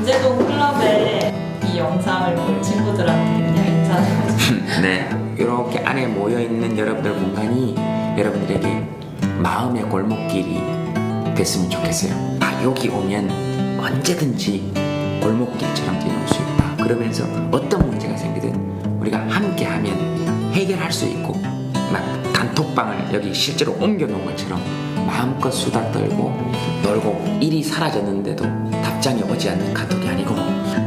인제동 클럽에 이 영상을 볼 친구들한테 그냥 인사를 해주세요. 네, 이렇게 안에 모여있는 여러분들 공간이 여러분들에게 마음의 골목길이 됐으면 좋겠어요. 여기 오면 언제든지 골목길처럼 뛰어놀 수 있다. 그러면서 어떤 문제가 생기든 우리가 함께하면 해결할 수 있고, 막 단톡방을 여기 실제로 옮겨놓은 것처럼 마음껏 수다 떨고 놀고, 일이 사라졌는데도 답장이 오지 않는 카톡이 아니고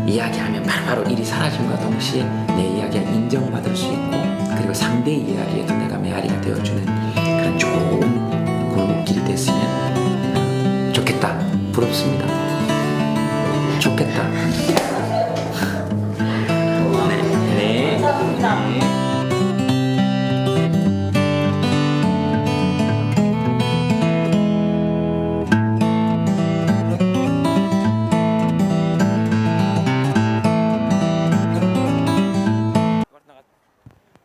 이야기하면 바로 일이 사라짐과 동시에 내 이야기가 인정받을 수 있고, 그리고 상대의 이야기에도 내가 메아리가 되어주는 그런 좋은 골목길이 됐으면 좋겠다. 부럽습니다. 좋겠다. 네. 감사합니다.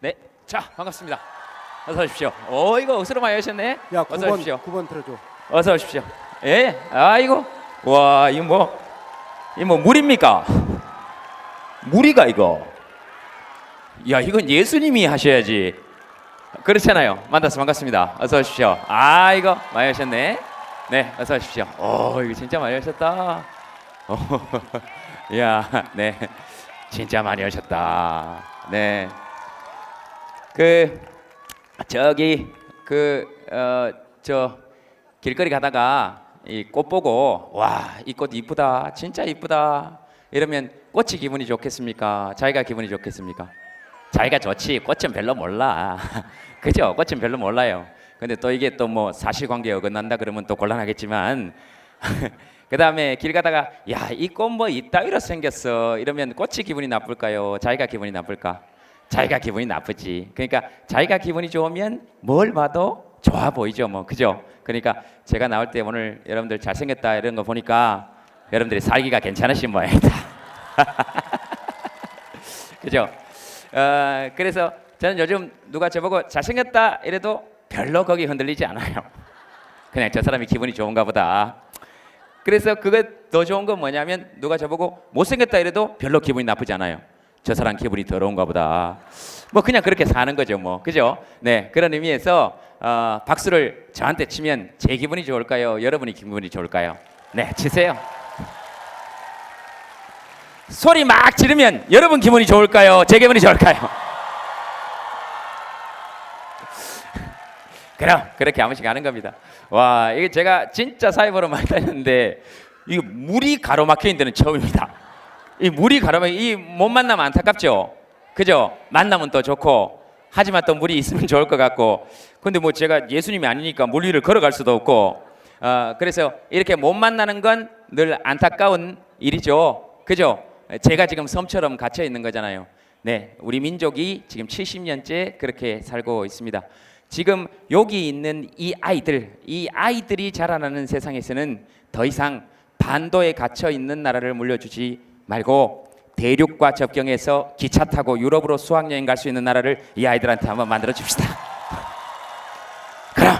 네, 자 반갑습니다. 어서 오십시오. 이거 억수로 많이 하셨네. 야, 어서 오십시오. 9번 틀어줘. 어서 오십시오. 예, 아이고, 와 이거 뭐 물입니까? 물이가 이거. 야, 이건 예수님이 하셔야지. 그렇잖아요. 만나서 반갑습니다. 어서 오십시오. 이거 많이 하셨네. 네, 어서 오십시오. 이거 진짜 많이 하셨다. 야, 네, 진짜 많이 하셨다. 네. 저기 저 길거리 가다가 이 꽃 보고 와, 이 꽃 이쁘다, 진짜 이쁘다 이러면 꽃이 기분이 좋겠습니까? 자기가 기분이 좋겠습니까? 자기가 좋지 꽃은 별로 몰라. 그죠? 꽃은 별로 몰라요. 근데 또 이게 또 뭐 사실관계에 어긋난다 그러면 또 곤란하겠지만 그 다음에 길 가다가 야, 이 꽃 뭐 이따위로 생겼어 이러면 꽃이 기분이 나쁠까요? 자기가 기분이 나쁠까? 자기가 기분이 나쁘지. 그러니까 자기가 기분이 좋으면 뭘 봐도 좋아 보이죠, 뭐. 그죠? 그러니까 제가 나올 때 오늘 여러분들 잘생겼다 이런 거 보니까 여러분들이 살기가 괜찮으신 모양이다. 그죠? 그래서 저는 요즘 누가 저보고 잘생겼다 이래도 별로 거기 흔들리지 않아요. 그냥 저 사람이 기분이 좋은가 보다. 그래서 그거 더 좋은 건 뭐냐면 누가 저보고 못생겼다 이래도 별로 기분이 나쁘지 않아요. 저 사람 기분이 더러운가 보다. 뭐 그냥 그렇게 사는 거죠, 뭐. 그죠? 네, 그런 의미에서 박수를 저한테 치면 제 기분이 좋을까요? 여러분이 기분이 좋을까요? 네, 치세요. 소리 막 지르면 여러분 기분이 좋을까요? 제 기분이 좋을까요? 그럼 그렇게 한 번씩 하는 겁니다. 와, 이게 제가 진짜 사회보러 많이 다녔는데 이거 물이 가로막혀 있는 데는 처음입니다. 이 물이 가로막혀, 이 못 만나면 안타깝죠. 그죠? 만나면 또 좋고, 하지만 또 물이 있으면 좋을 것 같고. 근데 뭐 제가 예수님이 아니니까 물 위를 걸어갈 수도 없고, 그래서 이렇게 못 만나는 건 늘 안타까운 일이죠. 그죠? 제가 지금 섬처럼 갇혀 있는 거잖아요. 네, 우리 민족이 지금 70년째 그렇게 살고 있습니다. 지금 여기 있는 이 아이들이 자라나는 세상에서는 더 이상 반도에 갇혀 있는 나라를 물려주지 말고 대륙과 접경해서 기차 타고 유럽으로 수학여행 갈 수 있는 나라를 이 아이들한테 한번 만들어 줍시다. 그럼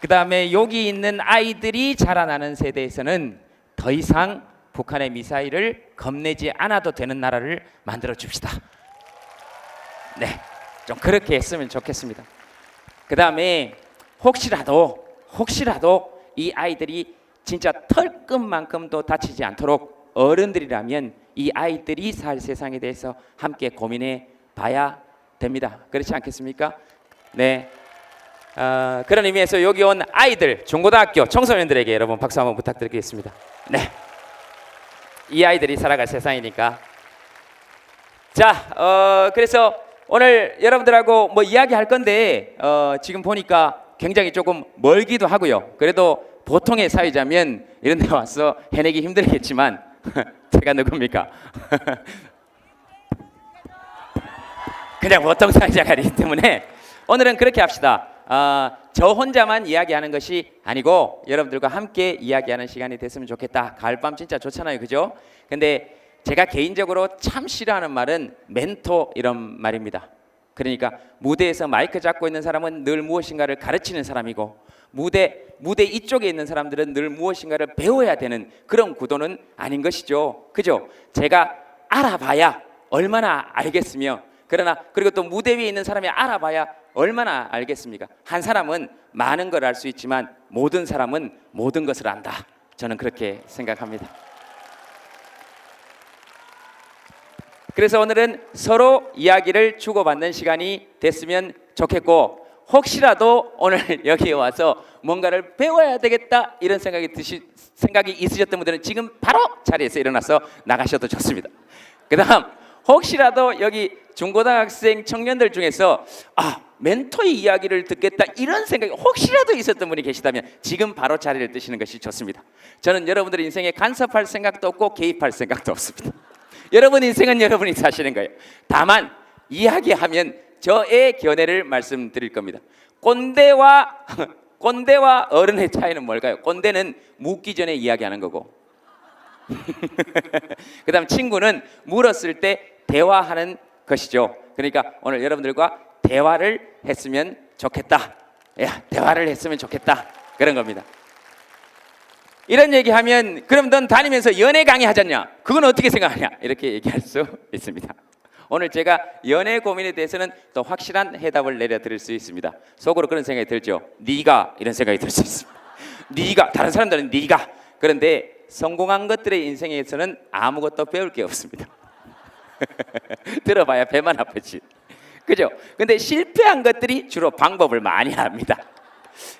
그 다음에 여기 있는 아이들이 자라나는 세대에서는 더 이상 북한의 미사일을 겁내지 않아도 되는 나라를 만들어 줍시다. 네, 좀 그렇게 했으면 좋겠습니다. 그 다음에 혹시라도 이 아이들이 진짜 털끝만큼도 다치지 않도록 어른들이라면 이 아이들이 살 세상에 대해서 함께 고민해 봐야 됩니다. 그렇지 않겠습니까? 네. 그런 의미에서 여기 온 아이들, 중고등학교 청소년들에게 여러분 박수 한번 부탁드리겠습니다. 네. 이 아이들이 살아갈 세상이니까. 자, 그래서 오늘 여러분들하고 뭐 이야기할 건데 지금 보니까 굉장히 조금 멀기도 하고요. 그래도 보통의 사회자면 이런 데 와서 해내기 힘들겠지만 제가 누굽니까? 그냥 보통 사회자가 아니기 때문에 오늘은 그렇게 합시다. 저 혼자만 이야기하는 것이 아니고 여러분들과 함께 이야기하는 시간이 됐으면 좋겠다. 가을밤 진짜 좋잖아요, 그죠? 근데 제가 개인적으로 참 싫어하는 말은 멘토 이런 말입니다. 그러니까 무대에서 마이크 잡고 있는 사람은 늘 무엇인가를 가르치는 사람이고 무대 이쪽에 있는 사람들은 늘 무엇인가를 배워야 되는 그런 구도는 아닌 것이죠. 그죠? 제가 알아봐야 얼마나 알겠으며, 그러나 그리고 또 무대 위에 있는 사람이 알아봐야 얼마나 알겠습니까? 한 사람은 많은 걸 알 수 있지만 모든 사람은 모든 것을 안다. 저는 그렇게 생각합니다. 그래서 오늘은 서로 이야기를 주고받는 시간이 됐으면 좋겠고, 혹시라도 오늘 여기에 와서 뭔가를 배워야 되겠다 이런 생각이 있으셨던 분들은 지금 바로 자리에서 일어나서 나가셔도 좋습니다. 그 다음, 혹시라도 여기 중고등학생 청년들 중에서 멘토의 이야기를 듣겠다 이런 생각이 혹시라도 있었던 분이 계시다면 지금 바로 자리를 뜨시는 것이 좋습니다. 저는 여러분들의 인생에 간섭할 생각도 없고 개입할 생각도 없습니다. 여러분 인생은 여러분이 사시는 거예요. 다만 이야기하면 저의 견해를 말씀드릴 겁니다. 꼰대와 어른의 차이는 뭘까요? 꼰대는 묻기 전에 이야기하는 거고 그 다음 친구는 물었을 때 대화하는 것이죠. 그러니까 오늘 여러분들과 대화를 했으면 좋겠다. 대화를 했으면 좋겠다. 그런 겁니다. 이런 얘기하면 그럼 넌 다니면서 연애 강의 하잖냐? 그건 어떻게 생각하냐? 이렇게 얘기할 수 있습니다. 오늘 제가 연애 고민에 대해서는 또 확실한 해답을 내려드릴 수 있습니다. 속으로 그런 생각이 들죠. 네가 이런 생각이 들 수 있습니다. 네가, 다른 사람들은 네가. 그런데 성공한 것들의 인생에서는 아무것도 배울 게 없습니다. 들어봐야 배만 아프지. 그죠? 근데 실패한 것들이 주로 방법을 많이 합니다.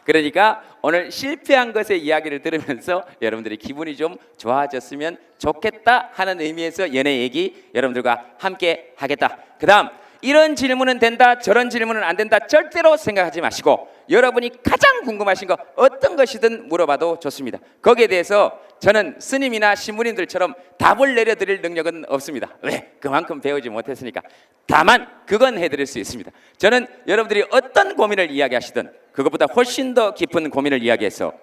그러니까 오늘 실패한 것의 이야기를 들으면서 여러분들이 기분이 좀 좋아졌으면 좋겠다 하는 의미에서 연애 얘기 여러분들과 함께 하겠다. 그 다음, 이런 질문은 된다, 저런 질문은 안 된다 절대로 생각하지 마시고 여러분이 가장 궁금하신 거 어떤 것이든 물어봐도 좋습니다. 거기에 대해서 저는 스님이나 신부님들처럼 답을 내려드릴 능력은 없습니다. 왜? 그만큼 배우지 못했으니까. 다만 그건 해드릴 수 있습니다. 저는 여러분들이 어떤 고민을 이야기하시든 그것보다 훨씬 더 깊은 고민을 이야기해서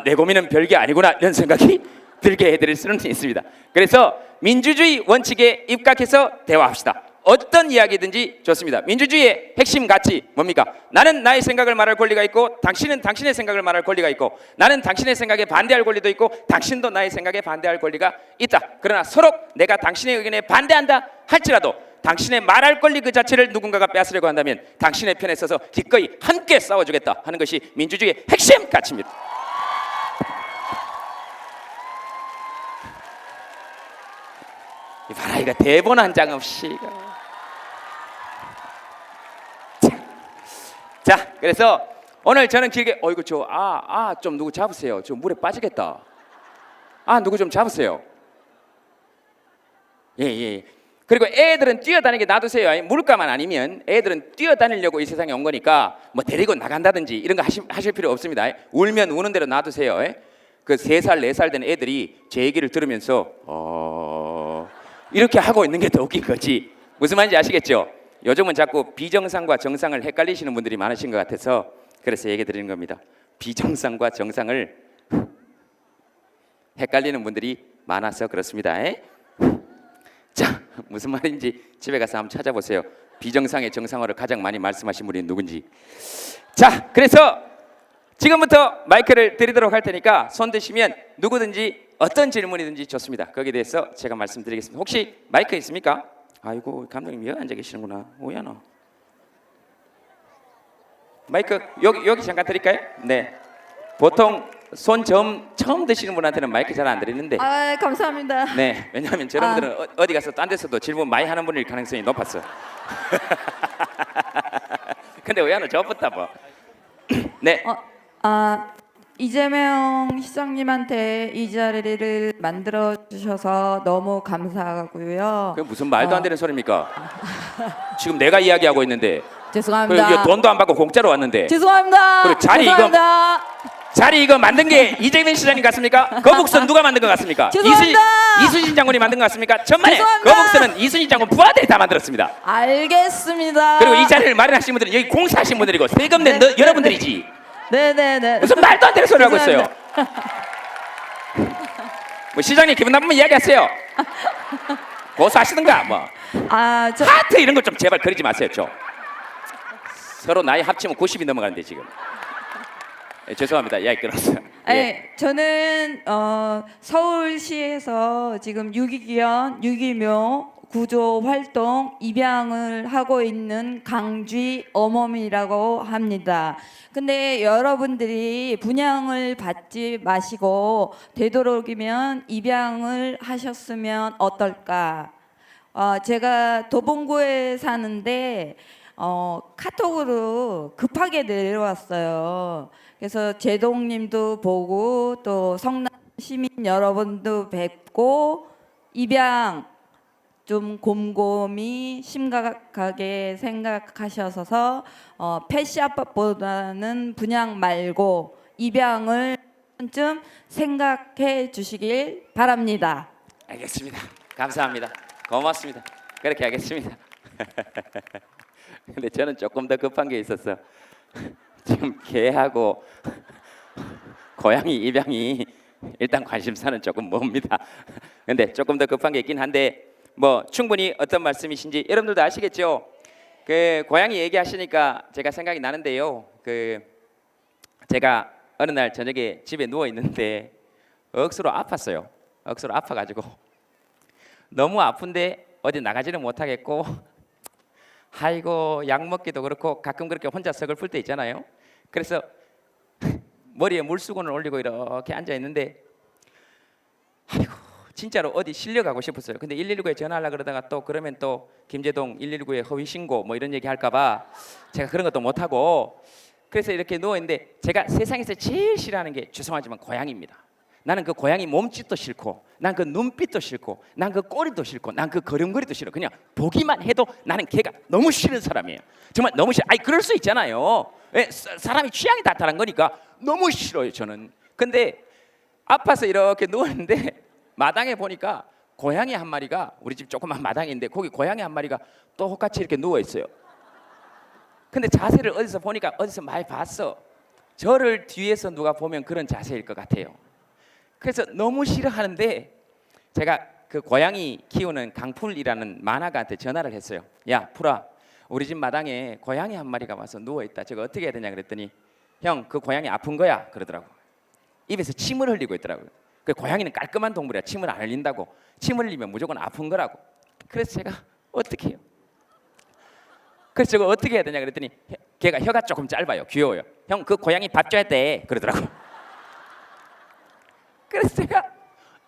내 고민은 별게 아니구나 이런 생각이 들게 해드릴 수는 있습니다. 그래서 민주주의 원칙에 입각해서 대화합시다. 어떤 이야기든지 좋습니다. 민주주의의 핵심 가치 뭡니까? 나는 나의 생각을 말할 권리가 있고 당신은 당신의 생각을 말할 권리가 있고 나는 당신의 생각에 반대할 권리도 있고 당신도 나의 생각에 반대할 권리가 있다. 그러나 서로 내가 당신의 의견에 반대한다 할지라도 당신의 말할 권리 그 자체를 누군가가 뺏으려고 한다면 당신의 편에 서서 기꺼이 함께 싸워주겠다 하는 것이 민주주의의 핵심 가치입니다. 봐라, 이거 대본 한 장 없이. 자, 그래서 오늘 저는 길게 이거 좀 누구 잡으세요. 저 물에 빠지겠다. 누구 좀 잡으세요. 예. 그리고 애들은 뛰어다니게 놔두세요. 물가만 아니면 애들은 뛰어다니려고 이 세상에 온 거니까 뭐 데리고 나간다든지 이런 거 하실 필요 없습니다. 울면 우는 대로 놔두세요. 그 3살, 4살 된 애들이 제 얘기를 들으면서 이렇게 하고 있는 게 더 웃긴 거지. 무슨 말인지 아시겠죠? 요즘은 자꾸 비정상과 정상을 헷갈리시는 분들이 많으신 것 같아서 그래서 얘기 드리는 겁니다. 비정상과 정상을 헷갈리는 분들이 많아서 그렇습니다. 자, 무슨 말인지 집에 가서 한번 찾아보세요. 비정상의 정상어를 가장 많이 말씀하신 분이 누군지. 자, 그래서 지금부터 마이크를 드리도록 할 테니까 손 드시면 누구든지 어떤 질문이든지 좋습니다. 거기에 대해서 제가 말씀드리겠습니다. 혹시 마이크 있습니까? 아이고, 감독님 여기 앉아 계시는구나. 오야너. 마이크 여기 잠깐 드릴까요? 네. 보통 손 처음 드시는 분한테는 마이크 잘 안 드리는데. 감사합니다. 네, 왜냐하면 여러분들은 어디 가서 딴 데서도 질문 많이 하는 분일 가능성이 높았어. 근데 오야너 저부터 뭐. 네. 이재명 시장님한테 이 자리를 만들어 주셔서 너무 감사하고요. 그게 무슨 말도 안 되는 소리입니까? 지금 내가 이야기하고 있는데. 죄송합니다. 그리고 돈도 안 받고 공짜로 왔는데. 죄송합니다. 그리고 자리 이거 만든 게 이재명 시장님 같습니까? 거북선 누가 만든 것 같습니까? 죄송합니다. 이순신 장군이 만든 것 같습니까? 천만에 죄송합니다. 거북선은 이순신 장군 부하들이 다 만들었습니다. 알겠습니다. 그리고 이 자리를 마련하신 분들은 여기 공사하신 분들이고 세금 낸 여러분들이지. 네네네. 무슨 말도 안 되는 소리 하고 있어요. 뭐 시장님 기분 나쁘면 이야기하세요. 고소하시든가 뭐. 하트 이런 거 좀 제발 그리지 마세요. 좀. 서로 나이 합치면 90이 넘어가는데 지금. 예, 죄송합니다. 이야기 끊었어요. 예. 네, 저는 서울시에서 지금 유기견 구조 활동 입양을 하고 있는 강쥐 어멈이라고 합니다. 근데 여러분들이 분양을 받지 마시고 되도록이면 입양을 하셨으면 어떨까? 제가 도봉구에 사는데 카톡으로 급하게 내려왔어요. 그래서 제동님도 보고 또 성남 시민 여러분도 뵙고 입양 좀 곰곰이 심각하게 생각하셔서 펫샵보다는 분양 말고 입양을 좀 생각해 주시길 바랍니다. 알겠습니다. 감사합니다. 고맙습니다. 그렇게 하겠습니다. 근데 저는 조금 더 급한 게 있었어. 지금 개하고 고양이 입양이 일단 관심사는 조금 멉니다. 근데 조금 더 급한 게 있긴 한데 뭐 충분히 어떤 말씀이신지 여러분들도 아시겠죠? 그 고양이 얘기하시니까 제가 생각이 나는데요. 그 제가 어느 날 저녁에 집에 누워 있는데 억수로 아팠어요. 억수로 아파가지고 너무 아픈데 어디 나가지는 못하겠고 아이고 약 먹기도 그렇고 가끔 그렇게 혼자 서글플 때 있잖아요. 그래서 머리에 물수건을 올리고 이렇게 앉아 있는데 아이고 진짜로 어디 실려가고 싶었어요. 근데 119에 전화하려고 그러다가 또 그러면 또 김제동 119에 허위 신고 뭐 이런 얘기 할까봐 제가 그런 것도 못하고 그래서 이렇게 누워 있는데 제가 세상에서 제일 싫어하는 게 죄송하지만 고양이입니다. 나는 그 고양이 몸짓도 싫고 난 그 눈빛도 싫고 난 그 꼬리도 싫고 난 그 걸음걸이도 싫어. 그냥 보기만 해도 나는 걔가 너무 싫은 사람이에요. 정말 너무 싫어. 아니 그럴 수 있잖아요. 예, 사람이 취향이 다 다른 거니까 너무 싫어요 저는. 근데 아파서 이렇게 누웠는데 마당에 보니까 고양이 한 마리가 우리 집 조그만 마당인데 거기 고양이 한 마리가 똑같이 이렇게 누워 있어요. 근데 자세를 어디서 보니까 어디서 많이 봤어. 저를 뒤에서 누가 보면 그런 자세일 것 같아요. 그래서 너무 싫어하는데 제가 그 고양이 키우는 강풀이라는 만화가한테 전화를 했어요. 야 풀아 우리 집 마당에 고양이 한 마리가 와서 누워있다. 저거 어떻게 해야 되냐 그랬더니 형 그 고양이 아픈 거야 그러더라고. 입에서 침을 흘리고 있더라고요. 그 고양이는 깔끔한 동물이야. 침을 안 흘린다고. 침 흘리면 무조건 아픈 거라고. 그래서 제가 어떻게 해요? 그래서 저거 어떻게 해야 되냐 그랬더니 걔가 혀가 조금 짧아요. 귀여워요. 형 그 고양이 밥 줘야 돼 그러더라고. 그래서 제가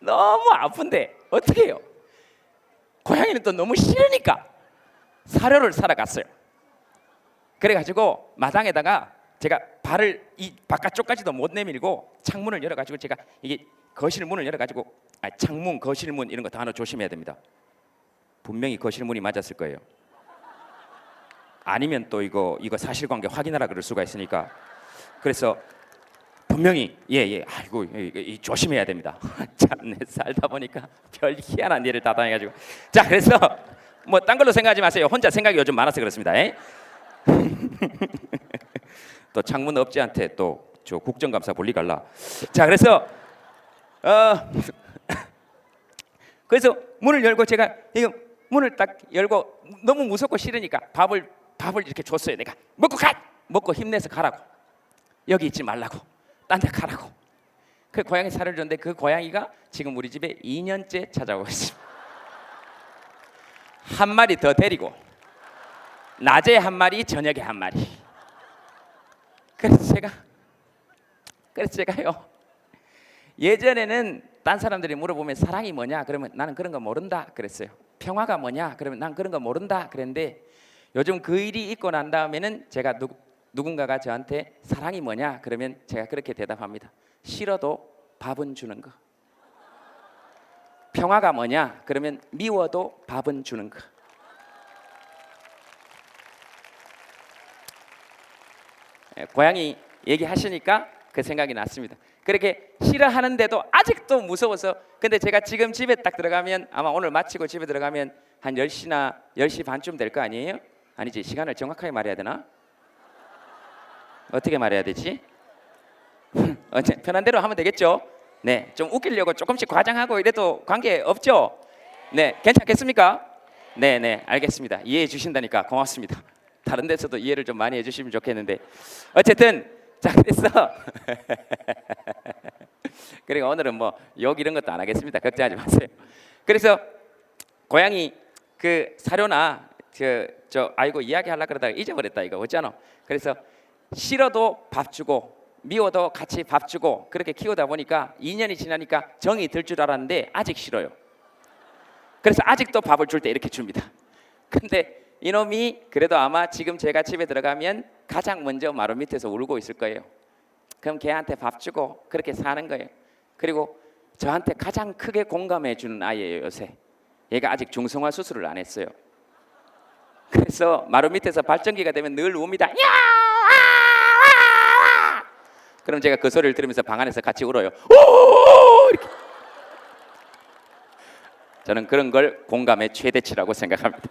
너무 아픈데 어떻게 해요? 고양이는 또 너무 싫으니까 사료를 사러 갔어요. 그래가지고 마당에다가 제가 발을 이 바깥쪽까지도 못 내밀고 창문을 열어가지고 제가 이게 거실 문을 열어가지고 창문, 거실 문 이런 거 단어 조심해야 됩니다. 분명히 거실 문이 맞았을 거예요. 아니면 또 이거 사실관계 확인하라 그럴 수가 있으니까 그래서 분명히 예 아이고 조심해야 됩니다. 참내 살다 보니까 별 희한한 일을 다 당해가지고 자 그래서 뭐 딴 걸로 생각하지 마세요. 혼자 생각이 요즘 많아서 그렇습니다. 또 창문 업체한테 또 저 국정감사 볼리 갈라. 자 그래서 그래서 문을 열고 제가 이거 문을 딱 열고 너무 무섭고 싫으니까 밥을 이렇게 줬어요. 내가 먹고 힘내서 가라고. 여기 있지 말라고. 딴 데 가라고. 그 고양이 살을 줬는데 그 고양이가 지금 우리 집에 2년째 찾아오고 있습니다. 한 마리 더 데리고 낮에 한 마리 저녁에 한 마리. 그래서 제가요 예전에는 딴 사람들이 물어보면 사랑이 뭐냐 그러면 나는 그런 거 모른다 그랬어요. 평화가 뭐냐 그러면 난 그런 거 모른다 그랬는데 요즘 그 일이 있고 난 다음에는 제가 누군가가 저한테 사랑이 뭐냐 그러면 제가 그렇게 대답합니다. 싫어도 밥은 주는 거. 평화가 뭐냐 그러면 미워도 밥은 주는 거. 고양이 얘기하시니까 그 생각이 났습니다. 그렇게 싫어하는데도 아직도 무서워서 근데 제가 지금 집에 딱 들어가면 아마 오늘 마치고 집에 들어가면 한 10시나 10시 반쯤 될 거 아니에요? 아니지 시간을 정확하게 말해야 되나? 어떻게 말해야 되지? 편한 대로 하면 되겠죠? 네, 좀 웃기려고 조금씩 과장하고 이래도 관계 없죠? 네, 괜찮겠습니까? 네, 알겠습니다. 이해해 주신다니까 고맙습니다. 다른 데서도 이해를 좀 많이 해주시면 좋겠는데 어쨌든 자 그래서 그리고 오늘은 뭐 욕 이런 것도 안 하겠습니다. 걱정하지 마세요. 그래서 고양이 그 사료나 저 아이고 이야기하려고 그러다가 잊어버렸다 이거 어쩌노. 그래서 싫어도 밥 주고 미워도 같이 밥 주고 그렇게 키우다 보니까 2년이 지나니까 정이 들 줄 알았는데 아직 싫어요. 그래서 아직도 밥을 줄 때 이렇게 줍니다. 근데 이놈이 그래도 아마 지금 제가 집에 들어가면 가장 먼저 마루 밑에서 울고 있을 거예요. 그럼 걔한테 밥 주고 그렇게 사는 거예요. 그리고 저한테 가장 크게 공감해 주는 아이예요. 요새 얘가 아직 중성화 수술을 안 했어요. 그래서 마루 밑에서 발전기가 되면 늘 웁니다. 야! 그럼 제가 그 소리를 들으면서 방 안에서 같이 울어요. 오! 이렇게. 저는 그런 걸 공감의 최대치라고 생각합니다.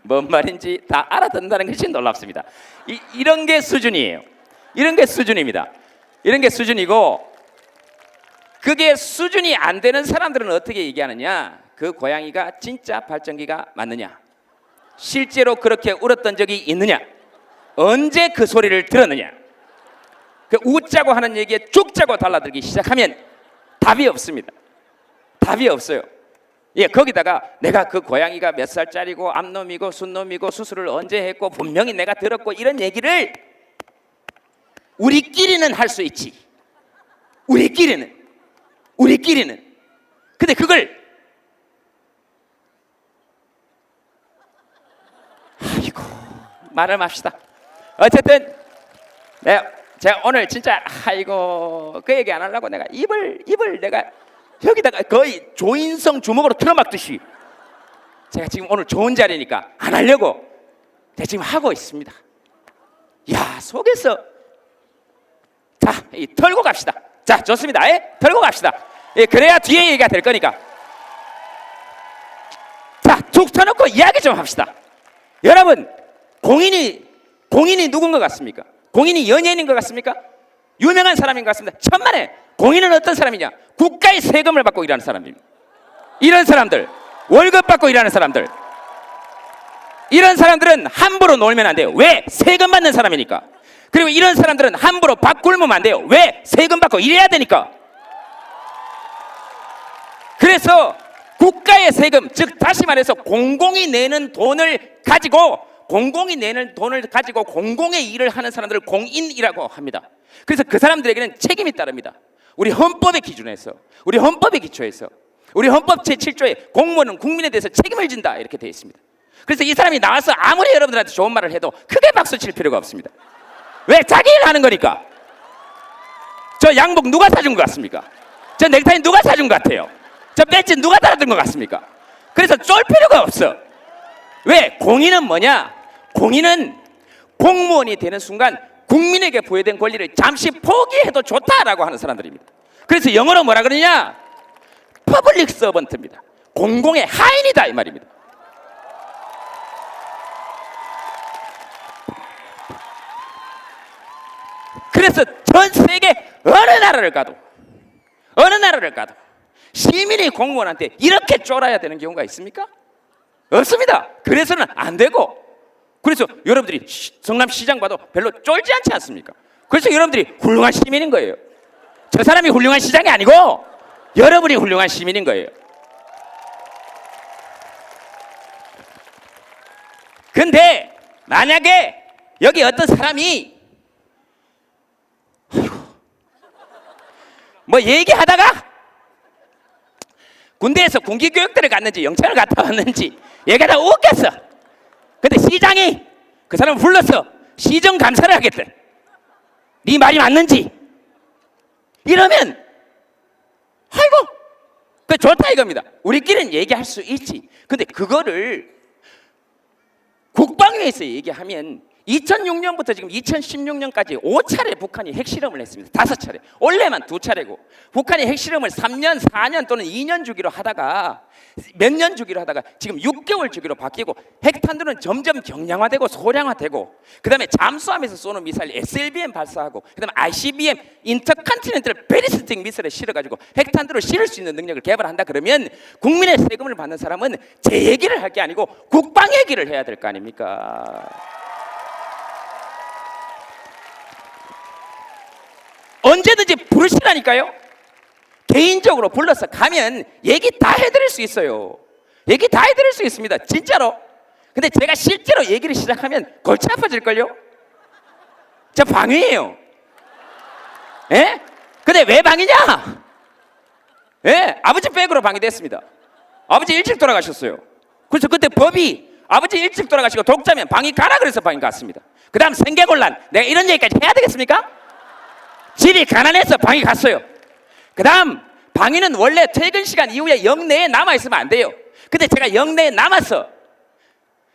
뭔 말인지 다 알아듣는다는 것이 놀랍습니다. 이런 게 수준이에요. 이런 게 수준입니다. 이런 게 수준이고 그게 수준이 안 되는 사람들은 어떻게 얘기하느냐? 그 고양이가 진짜 발전기가 맞느냐? 실제로 그렇게 울었던 적이 있느냐? 언제 그 소리를 들었느냐? 그 웃자고 하는 얘기에 죽자고 달라들기 시작하면 답이 없습니다. 답이 없어요. 예, 거기다가 내가 그 고양이가 몇 살짜리고 암놈이고 순놈이고 수술을 언제 했고 분명히 내가 들었고 이런 얘기를 우리끼리는 할 수 있지. 우리끼리는. 근데 그걸 아이고 말을 맙시다. 어쨌든 제가 오늘 진짜 아이고 그 얘기 안 하려고 내가 입을 내가 여기다가 거의 조인성 주먹으로 틀어막듯이 제가 지금 오늘 좋은 자리니까 안 하려고 제가 지금 하고 있습니다. 야 속에서 자 털고 갑시다. 자 좋습니다. 털고 갑시다. 그래야 뒤에 얘기가 될 거니까 자 툭 터놓고 이야기 좀 합시다. 여러분 공인이 누군 것 같습니까? 공인이 연예인인 것 같습니까? 유명한 사람인 것 같습니다. 천만에 공인은 어떤 사람이냐? 국가의 세금을 받고 일하는 사람입니다. 이런 사람들 월급 받고 일하는 사람들 이런 사람들은 함부로 놀면 안 돼요. 왜? 세금 받는 사람이니까. 그리고 이런 사람들은 함부로 밥 굶으면 안 돼요. 왜? 세금 받고 일해야 되니까. 그래서 국가의 세금, 즉 다시 말해서 공공이 내는 돈을 가지고 공공의 일을 하는 사람들을 공인이라고 합니다. 그래서 그 사람들에게는 책임이 따릅니다. 우리 헌법의 기준에서, 우리 헌법의 기초에서, 우리 헌법 제7조에 공무원은 국민에 대해서 책임을 진다 이렇게 되어 있습니다. 그래서 이 사람이 나와서 아무리 여러분들한테 좋은 말을 해도 크게 박수 칠 필요가 없습니다. 왜? 자기 일 하는 거니까. 저 양복 누가 사준 것 같습니까? 저 넥타이 누가 사준 것 같아요? 저 배지 누가 달아준 것 같습니까? 그래서 쫄 필요가 없어. 왜? 공인은 뭐냐? 공인은 공무원이 되는 순간 국민에게 부여된 권리를 잠시 포기해도 좋다라고 하는 사람들입니다. 그래서 영어로 뭐라 그러냐? 퍼블릭 서번트입니다. 공공의 하인이다 이 말입니다. 그래서 전 세계 어느 나라를 가도 시민이 공무원한테 이렇게 쫄아야 되는 경우가 있습니까? 없습니다. 그래서는 안 되고, 그래서 여러분들이 성남시장 봐도 별로 쫄지 않지 않습니까? 그래서 여러분들이 훌륭한 시민인 거예요. 저 사람이 훌륭한 시장이 아니고 여러분이 훌륭한 시민인 거예요. 근데 만약에 여기 어떤 사람이 뭐 얘기하다가 군대에서 군기교육대를 갔는지 영창을 갔다 왔는지 얘가 다 웃겼어. 근데 시장이 그 사람을 불러서 시정 감사를 하겠대. 네 말이 맞는지. 이러면 아이고 그 좋다 이겁니다. 우리끼리는 얘기할 수 있지. 근데 그거를 국방위에서 얘기하면 2006년부터 지금 2016년까지 5차례 북한이 핵실험을 했습니다. 5차례. 원래만 2차례고 북한이 핵실험을 3년, 4년 또는 2년 주기로 하다가 몇 년 주기로 하다가 지금 6개월 주기로 바뀌고 핵탄두는 점점 경량화되고 소량화되고 그다음에 잠수함에서 쏘는 미사일 SLBM 발사하고 그다음에 ICBM 인터컨티넨탈 배리스틱 미사일을 실어가지고 핵탄두를 실을 수 있는 능력을 개발한다 그러면 국민의 세금을 받는 사람은 제 얘기를 할 게 아니고 국방 얘기를 해야 될 거 아닙니까? 언제든지 부르시라니까요. 개인적으로 불러서 가면 얘기 다 해드릴 수 있어요. 얘기 다 해드릴 수 있습니다. 진짜로. 근데 제가 실제로 얘기를 시작하면 골치 아파질걸요. 저 방해예요. 예? 근데 왜 방이냐? 예? 아버지 백으로 방해됐습니다. 아버지 일찍 돌아가셨어요. 그래서 그때 법이 아버지 일찍 돌아가시고 독자면 방이 가라 그래서 방이 갔습니다. 그 다음 생계곤란. 내가 이런 얘기까지 해야 되겠습니까? 집이 가난해서 방이 갔어요. 그 다음 방위는 원래 퇴근 시간 이후에 영내에 남아있으면 안 돼요. 근데 제가 영내에 남아서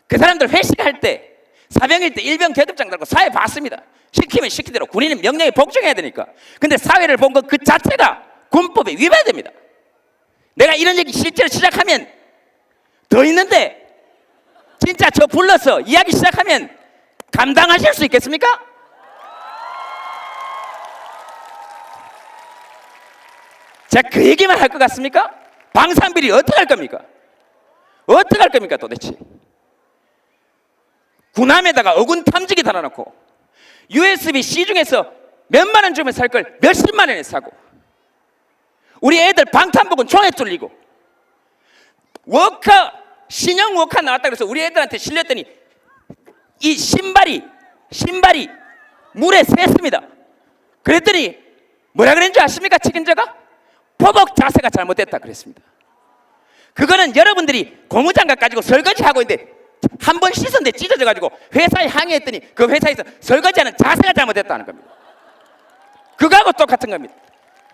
그 사람들 회식할 때 사병일 때 일병 계급장 달고 사회 봤습니다. 시키면 시키대로 군인은 명령에 복종해야 되니까. 근데 사회를 본 것 그 자체가 군법에 위반됩니다. 내가 이런 얘기 실제로 시작하면 더 있는데 진짜 저 불러서 이야기 시작하면 감당하실 수 있겠습니까? 자, 그 얘기만 할 것 같습니까? 방산비리 어떻게 할 겁니까? 어떻게 할 겁니까 도대체? 군함에다가 어군 탐지기 달아놓고 USB 시중에서 몇만 원 주면 살 걸 몇십만 원에 사고 우리 애들 방탄복은 총에 뚫리고 워카 신형 워카 나왔다 그래서 우리 애들한테 실렸더니 이 신발이 물에 샜습니다. 그랬더니 뭐라 그랬는지 아십니까? 책임자가 포복 자세가 잘못됐다 그랬습니다. 그거는 여러분들이 고무장갑 가지고 설거지하고 있는데 한 번 씻었는데 찢어져가지고 회사에 항의했더니 그 회사에서 설거지하는 자세가 잘못됐다는 겁니다. 그거하고 똑같은 겁니다.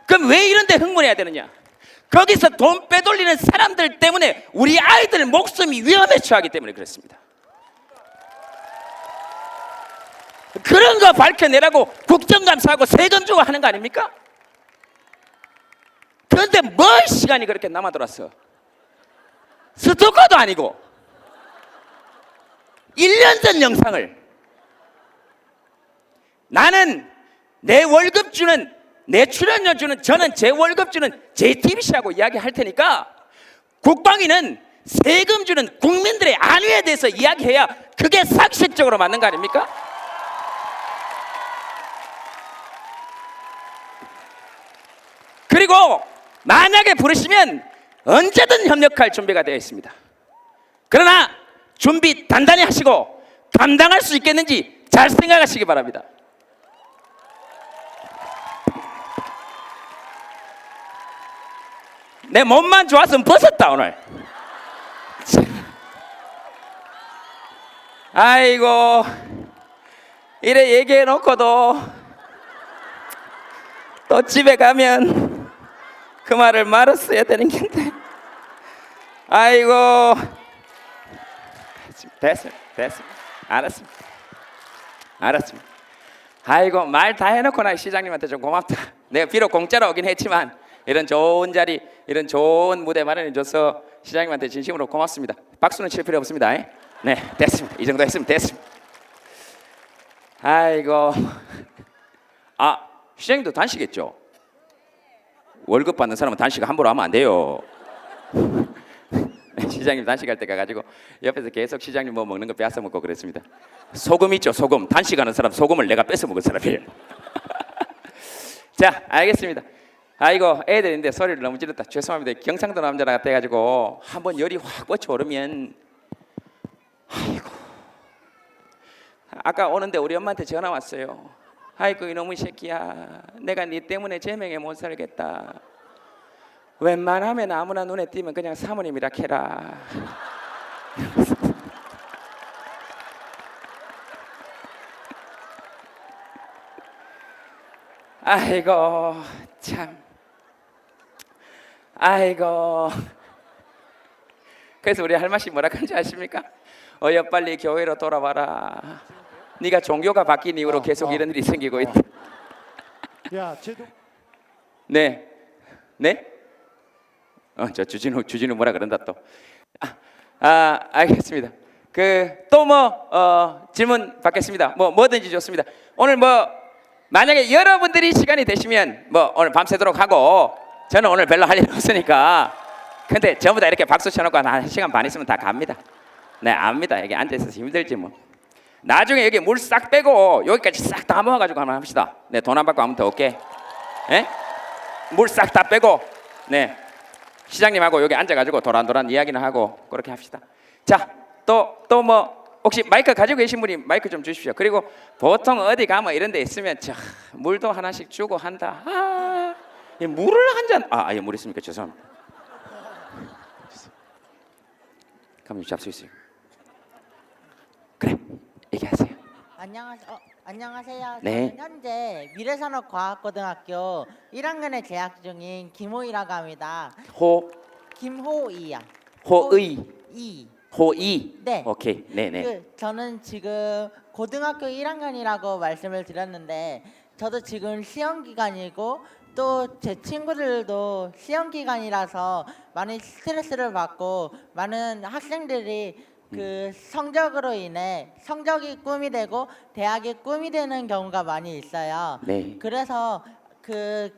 그럼 왜 이런 데 흥분해야 되느냐? 거기서 돈 빼돌리는 사람들 때문에 우리 아이들 목숨이 위험에 처하기 때문에 그렇습니다. 그런 거 밝혀내라고 국정감사하고 세금 주고 하는 거 아닙니까? 그런데 뭘 시간이 그렇게 남아 돌았어? 스토커도 아니고 1년 전 영상을 나는 내 월급 주는 내 출연료 주는 저는 제 월급 주는 JTBC하고 이야기할 테니까 국방위는 세금 주는 국민들의 안위에 대해서 이야기해야 그게 상식적으로 맞는 거 아닙니까? 그리고 만약에 부르시면 언제든 협력할 준비가 되어 있습니다. 그러나 준비 단단히 하시고 감당할 수 있겠는지 잘 생각하시기 바랍니다. 내 몸만 좋았으면 벗었다 오늘. 아이고 이래 얘기해 놓고도 또 집에 가면 그 말을 말았어야 되는 건데. 아이고 됐습니다. 알았습니다. 아이고 말 다 해놓고 나 시장님한테 좀 고맙다. 내가 비록 공짜로 오긴 했지만 이런 좋은 자리, 이런 좋은 무대 마련해줘서 시장님한테 진심으로 고맙습니다. 박수는 칠 필요 없습니다. 네, 됐습니다. 이 정도 했으면 됐습니다. 아이고, 시장님도 단식했죠? 월급 받는 사람은 단식 함부로 하면 안 돼요. 시장님 단식할 때 가가지고 옆에서 계속 시장님 뭐 먹는 거 빼앗아 먹고 그랬습니다. 소금 있죠, 소금. 단식하는 사람 소금을 내가 뺏어 먹을 사람이에요. 자, 알겠습니다. 아이고 애들인데 소리를 너무 질렀다. 죄송합니다. 경상도 남자 같아가지고 한번 열이 확 뻗쳐오르면 아이고 아까 오는데 우리 엄마한테 전화 왔어요. 아이고 이놈의 새끼야 내가 네 때문에 제명에 못 살겠다. 웬만하면 아무나 눈에 띄면 그냥 사모님이라 캐라. 아이고 참 아이고 그래서 우리 할머니 뭐라 그런지 아십니까? 어여 빨리 교회로 돌아와라. 네가 종교가 바뀐 이후로 계속 이런 일이 생기고 있다. 야, 제동. 네, 네? 저 주진우 뭐라 그런다 또. 알겠습니다. 또 질문 받겠습니다. 뭐든지 좋습니다. 오늘 만약에 여러분들이 시간이 되시면 오늘 밤새도록 하고 저는 오늘 별로 할 일 없으니까. 근데 전부 다 이렇게 박수 쳐놓고 한 시간 반 있으면 다 갑니다. 네, 압니다. 여기 앉아 있어서 힘들지 뭐. 나중에 여기 물 싹 빼고 여기까지 싹 다 모아가지고 한번 합시다. 네, 돈 안 받고 아무튼 없게. 예? 물 싹 다 빼고. 네, 시장님하고 여기 앉아가지고 도란도란 이야기나 하고 그렇게 합시다. 자, 또 혹시 마이크 가지고 계신 분이 마이크 좀 주십시오. 그리고 보통 어디 가면 이런 데 있으면 물도 하나씩 주고 한다. 이 물을 한 잔. 물 있습니까? 죄송합니다. 감독님 잡수 있어요. 그래, 얘기하세요. 안녕하세요. 네. 저는 현재 미래산업과학고등학교 1학년에 재학 중인 김호이라고 합니다. 김호이요. 호의. 호의. 네. 오케이. 네네. 저는 지금 고등학교 1학년이라고 말씀을 드렸는데 저도 지금 시험 기간이고 또 제 친구들도 시험 기간이라서 많이 스트레스를 받고 많은 학생들이 성적으로 인해 성적이 꿈이 되고 대학이 꿈이 되는 경우가 많이 있어요. 네. 그래서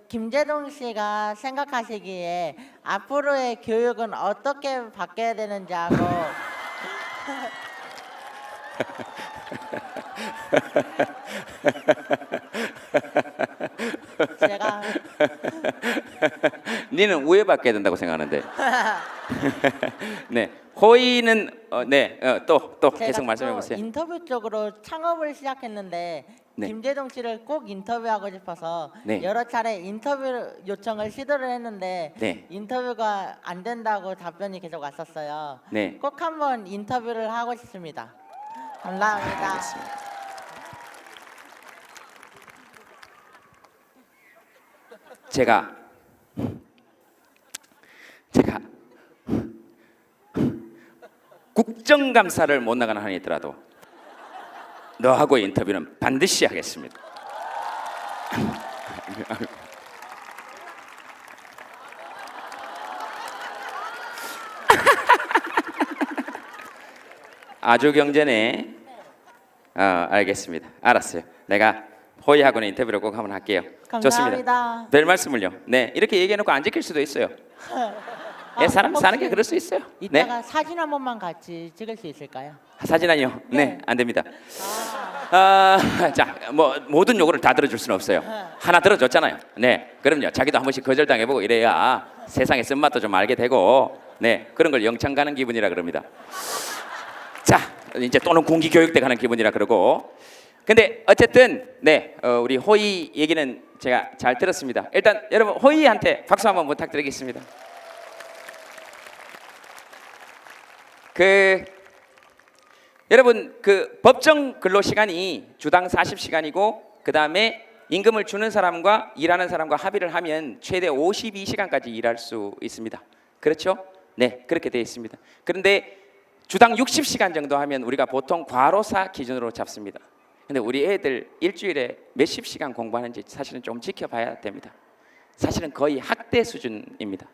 김재동 씨가 생각하시기에 앞으로의 교육은 어떻게 바뀌어야 되는지 하고 제가 니는 우회받게 된다고 생각하는데. 네, 호의는 또 제가 계속 말씀해 또 보세요. 인터뷰 쪽으로 창업을 시작했는데 네. 김재동 씨를 꼭 인터뷰하고 싶어서 네. 여러 차례 인터뷰 요청을 시도를 했는데 네. 인터뷰가 안 된다고 답변이 계속 왔었어요. 네. 꼭 한번 인터뷰를 하고 싶습니다. 감사합니다. 알겠습니다. 제가 국정감사를 못 나가는 한이 있더라도 너하고의 인터뷰는 반드시 하겠습니다. 아주 경전에 알겠습니다. 알았어요. 내가 호의하고는 인터뷰를 꼭 한번 할게요. 감사합니다. 좋습니다. 별 말씀을요. 네, 이렇게 얘기해놓고 안 지킬 수도 있어요. 네, 사람 사는 게 그럴 수 있어요. 이따가 네, 사진 한 번만 같이 찍을 수 있을까요? 사진 아니요. 네, 네. 안 됩니다. 자, 모든 요구를 다 들어줄 수는 없어요. 하나 들어줬잖아요. 네, 그럼요. 자기도 한 번씩 거절당해보고 이래야 세상의 쓴맛도 좀 알게 되고, 네, 그런 걸 영창 가는 기분이라 그럽니다. 자, 이제 또는 군기 교육대 가는 기분이라 그러고. 근데 어쨌든 네, 우리 호의 얘기는 제가 잘 들었습니다. 일단 여러분 호의한테 박수 한번 부탁드리겠습니다. 여러분 법정 근로 시간이 주당 40시간이고 그 다음에 임금을 주는 사람과 일하는 사람과 합의를 하면 최대 52시간까지 일할 수 있습니다. 그렇죠? 네, 그렇게 되어 있습니다. 그런데 주당 60시간 정도 하면 우리가 보통 과로사 기준으로 잡습니다. 근데 우리 애들 일주일에 몇십 시간 공부하는지 사실은 좀 지켜봐야 됩니다. 사실은 거의 학대 수준입니다.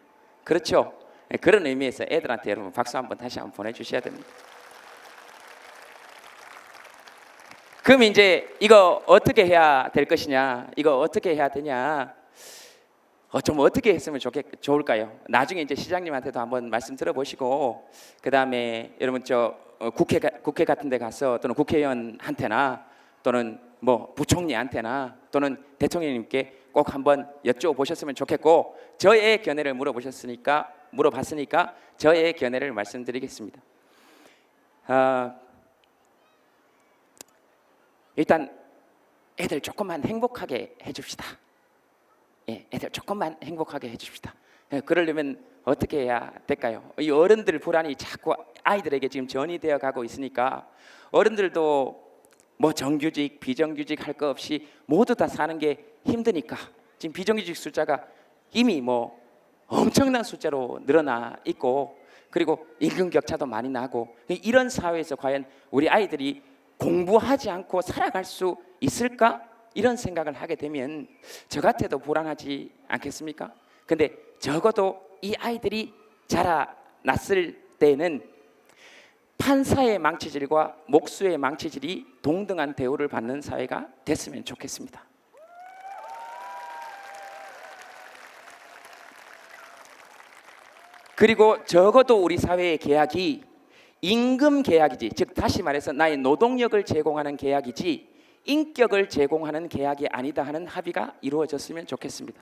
그렇죠? 네, 그런 의미에서 애들한테 여러분 박수 한번 다시 한번 보내주셔야 됩니다. 그럼 이제 이거 어떻게 해야 될 것이냐, 이거 어떻게 해야 되냐, 좀 어떻게 했으면 좋을까요? 나중에 이제 시장님한테도 한번 말씀 들어보시고 그 다음에 여러분 국회 같은 데 가서 또는 국회의원한테나 또는 부총리한테나 또는 대통령님께 꼭 한번 여쭤보셨으면 좋겠고 저의 견해를 물어봤으니까 저의 견해를 말씀드리겠습니다. 일단 애들 조금만 행복하게 해줍시다. 예, 애들 조금만 행복하게 해줍시다. 예, 그러려면 어떻게 해야 될까요? 이 어른들 불안이 자꾸 아이들에게 지금 전이되어 가고 있으니까 어른들도 정규직, 비정규직 할 거 없이 모두 다 사는 게 힘드니까 지금 비정규직 숫자가 이미 엄청난 숫자로 늘어나 있고 그리고 임금 격차도 많이 나고 이런 사회에서 과연 우리 아이들이 공부하지 않고 살아갈 수 있을까? 이런 생각을 하게 되면 저 같아도 불안하지 않겠습니까? 근데 적어도 이 아이들이 자라났을 때는 판사의 망치질과 목수의 망치질이 동등한 대우를 받는 사회가 됐으면 좋겠습니다. 그리고 적어도 우리 사회의 계약이 임금 계약이지, 즉 다시 말해서 나의 노동력을 제공하는 계약이지 인격을 제공하는 계약이 아니다 하는 합의가 이루어졌으면 좋겠습니다.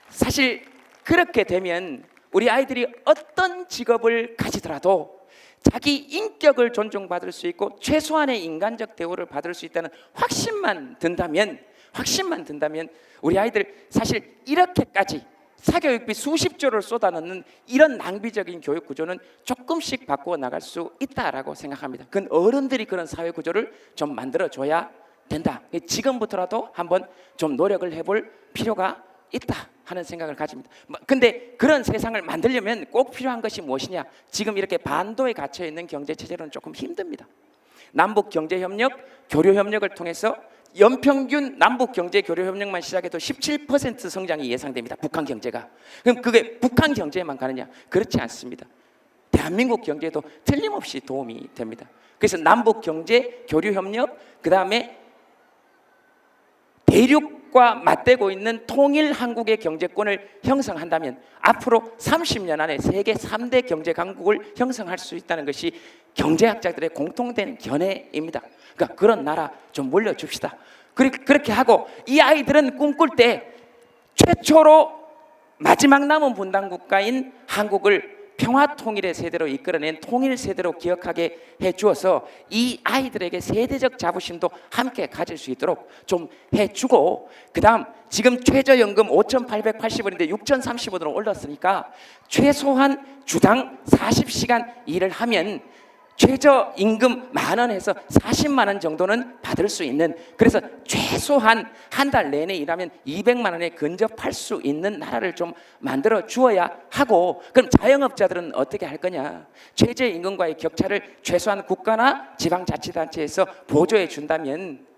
사실 그렇게 되면 우리 아이들이 어떤 직업을 가지더라도 자기 인격을 존중받을 수 있고 최소한의 인간적 대우를 받을 수 있다는 확신만 든다면 우리 아이들 사실 이렇게까지 사교육비 수십조를 쏟아넣는 이런 낭비적인 교육 구조는 조금씩 바꾸어 나갈 수 있다라고 생각합니다. 그건 어른들이 그런 사회 구조를 좀 만들어줘야 된다. 지금부터라도 한번 좀 노력을 해볼 필요가 있다 하는 생각을 가집니다. 근데 그런 세상을 만들려면 꼭 필요한 것이 무엇이냐? 지금 이렇게 반도에 갇혀 있는 경제 체제로는 조금 힘듭니다. 남북 경제 협력, 교류 협력을 통해서 연평균 남북 경제 교류 협력만 시작해도 17% 성장이 예상됩니다. 북한 경제가. 그럼 그게 북한 경제에만 가느냐? 그렇지 않습니다. 대한민국 경제에도 틀림없이 도움이 됩니다. 그래서 남북 경제 교류 협력, 그다음에 대륙과 맞대고 있는 통일 한국의 경제권을 형성한다면 앞으로 30년 안에 세계 3대 경제 강국을 형성할 수 있다는 것이 경제학자들의 공통된 견해입니다. 그러니까 그런 나라 좀 물려줍시다. 그렇게 하고 이 아이들은 꿈꿀 때 최초로 마지막 남은 분단 국가인 한국을 평화 통일의 세대로 이끌어낸 통일 세대로 기억하게 해주어서 이 아이들에게 세대적 자부심도 함께 가질 수 있도록 좀 해주고, 그 다음 지금 최저연금 5,880원인데 6,030원으로 올랐으니까 최소한 주당 40시간 일을 하면 최저임금 10,000원에서 40만 원 정도는 받을 수 있는, 그래서 최소한 한 달 내내 일하면 200만 원에 근접할 수 있는 나라를 좀 만들어 주어야 하고, 그럼 자영업자들은 어떻게 할 거냐? 최저임금과의 격차를 최소한 국가나 지방자치단체에서 보조해 준다면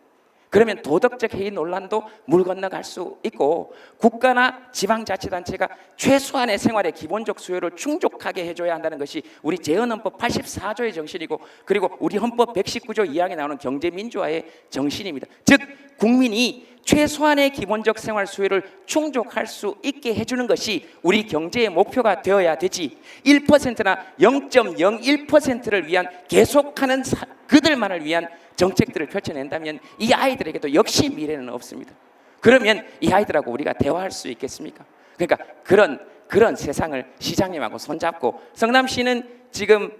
그러면 도덕적 해이 논란도 물 건너갈 수 있고, 국가나 지방자치단체가 최소한의 생활의 기본적 수요를 충족하게 해줘야 한다는 것이 우리 재헌헌법 84조의 정신이고, 그리고 우리 헌법 119조 2항에 나오는 경제민주화의 정신입니다. 즉 국민이 최소한의 기본적 생활 수요를 충족할 수 있게 해주는 것이 우리 경제의 목표가 되어야 되지, 1%나 0.01%를 위한 계속하는 그들만을 위한 정책들을 펼쳐낸다면 이 아이들에게도 역시 미래는 없습니다. 그러면 이 아이들하고 우리가 대화할 수 있겠습니까? 그러니까 그런 세상을 시장님하고 손잡고, 성남시는 지금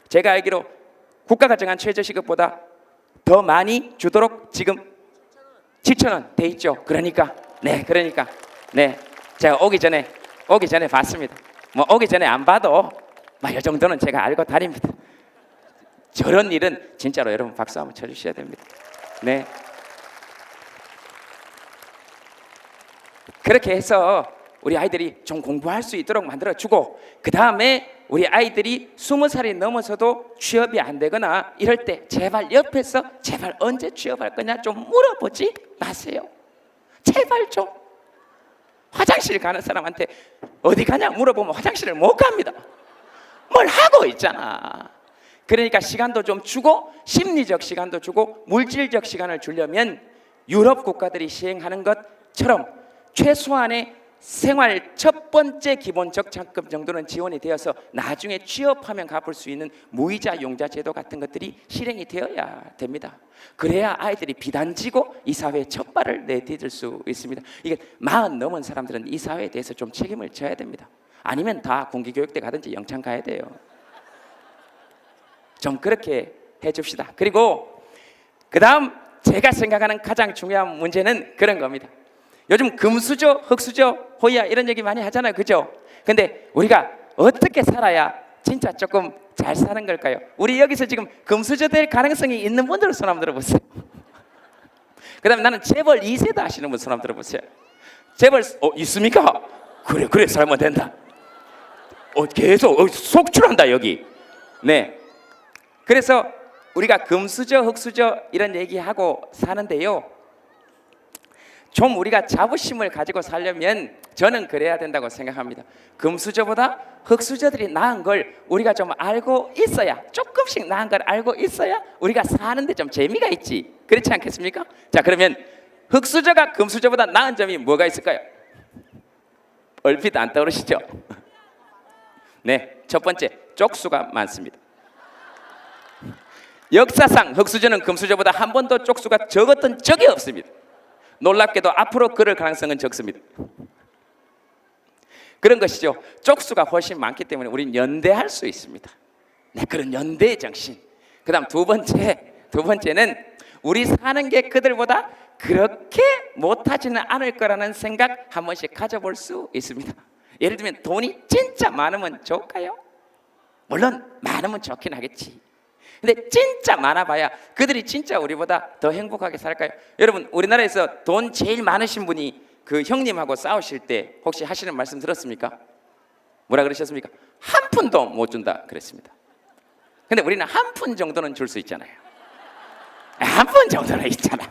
제가 알기로 국가가 정한 최저시급보다 더 많이 주도록 지금 7,000원 돼 있죠. 그러니까 제가 오기 전에 봤습니다. 뭐 오기 전에 안 봐도 이 정도는 제가 알고 다닙니다. 저런 일은 진짜로 여러분 박수 한번 쳐주셔야 됩니다. 네. 그렇게 해서 우리 아이들이 좀 공부할 수 있도록 만들어주고, 그 다음에 우리 아이들이 20살이 넘어서도 취업이 안 되거나 이럴 때 제발 옆에서 제발 언제 취업할 거냐 좀 물어보지 마세요. 제발 좀. 화장실 가는 사람한테 어디 가냐 물어보면 화장실을 못 갑니다. 뭘 하고 있잖아. 그러니까 시간도 좀 주고 심리적 시간도 주고 물질적 시간을 주려면 유럽 국가들이 시행하는 것처럼 최소한의 생활 첫 번째 기본적 적금 정도는 지원이 되어서 나중에 취업하면 갚을 수 있는 무이자 용자 제도 같은 것들이 실행이 되어야 됩니다. 그래야 아이들이 비단지고 이 사회에 첫 발을 내디딜 수 있습니다. 이게 40 넘은 사람들은 이 사회에 대해서 좀 책임을 져야 됩니다. 아니면 다 공기교육대 가든지 영창 가야 돼요. 좀 그렇게 해줍시다. 그리고 그 다음 제가 생각하는 가장 중요한 문제는 그런 겁니다. 요즘 금수저, 흑수저, 호야 이런 얘기 많이 하잖아요. 그죠? 근데 우리가 어떻게 살아야 진짜 조금 잘 사는 걸까요? 우리 여기서 지금 금수저 될 가능성이 있는 분들은 손 한번 들어보세요. 그 다음에 나는 재벌 2세다 하시는 분 손 한번 들어보세요. 재벌 있습니까? 그래 살면 된다. 계속 속출한다 여기. 네. 그래서 우리가 금수저 흙수저 이런 얘기하고 사는데요, 좀 우리가 자부심을 가지고 살려면 저는 그래야 된다고 생각합니다. 금수저보다 흙수저들이 나은 걸 우리가 좀 알고 있어야, 조금씩 나은 걸 알고 있어야 우리가 사는데 좀 재미가 있지. 그렇지 않겠습니까? 자, 그러면 흙수저가 금수저보다 나은 점이 뭐가 있을까요? 얼핏 안 떠오르시죠? 네, 첫 번째, 쪽수가 많습니다. 역사상 흙수저는 금수저보다 한 번도 쪽수가 적었던 적이 없습니다. 놀랍게도 앞으로 그럴 가능성은 적습니다. 그런 것이죠. 쪽수가 훨씬 많기 때문에 우리는 연대할 수 있습니다. 네, 그런 연대의 정신. 그 다음 두 번째는 우리 사는 게 그들보다 그렇게 못하지는 않을 거라는 생각 한 번씩 가져볼 수 있습니다. 예를 들면 돈이 진짜 많으면 좋을까요? 물론 많으면 좋긴 하겠지. 근데 진짜 많아봐야 그들이 진짜 우리보다 더 행복하게 살까요? 여러분, 우리나라에서 돈 제일 많으신 분이 그 형님하고 싸우실 때 혹시 하시는 말씀 들었습니까? 뭐라 그러셨습니까? 한 푼도 못 준다 그랬습니다. 근데 우리는 한 푼 정도는 줄 수 있잖아요. 한 푼 정도는 있잖아.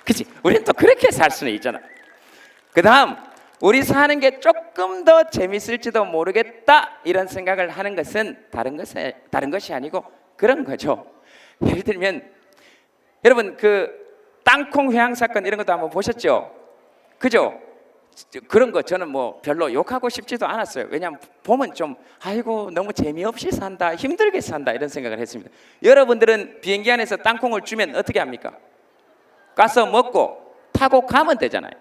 그치? 우리는 또 그렇게 살 수는 있잖아. 그 다음, 우리 사는 게 조금 더 재밌을지도 모르겠다 이런 생각을 하는 것은 다른 것이 아니고 그런 거죠. 예를 들면 여러분, 그 땅콩 회항 사건 이런 것도 한번 보셨죠? 그죠? 그런 거 저는 뭐 별로 욕하고 싶지도 않았어요. 왜냐하면 보면 좀 아이고 너무 재미없이 산다, 힘들게 산다 이런 생각을 했습니다. 여러분들은 비행기 안에서 땅콩을 주면 어떻게 합니까? 가서 먹고 타고 가면 되잖아요.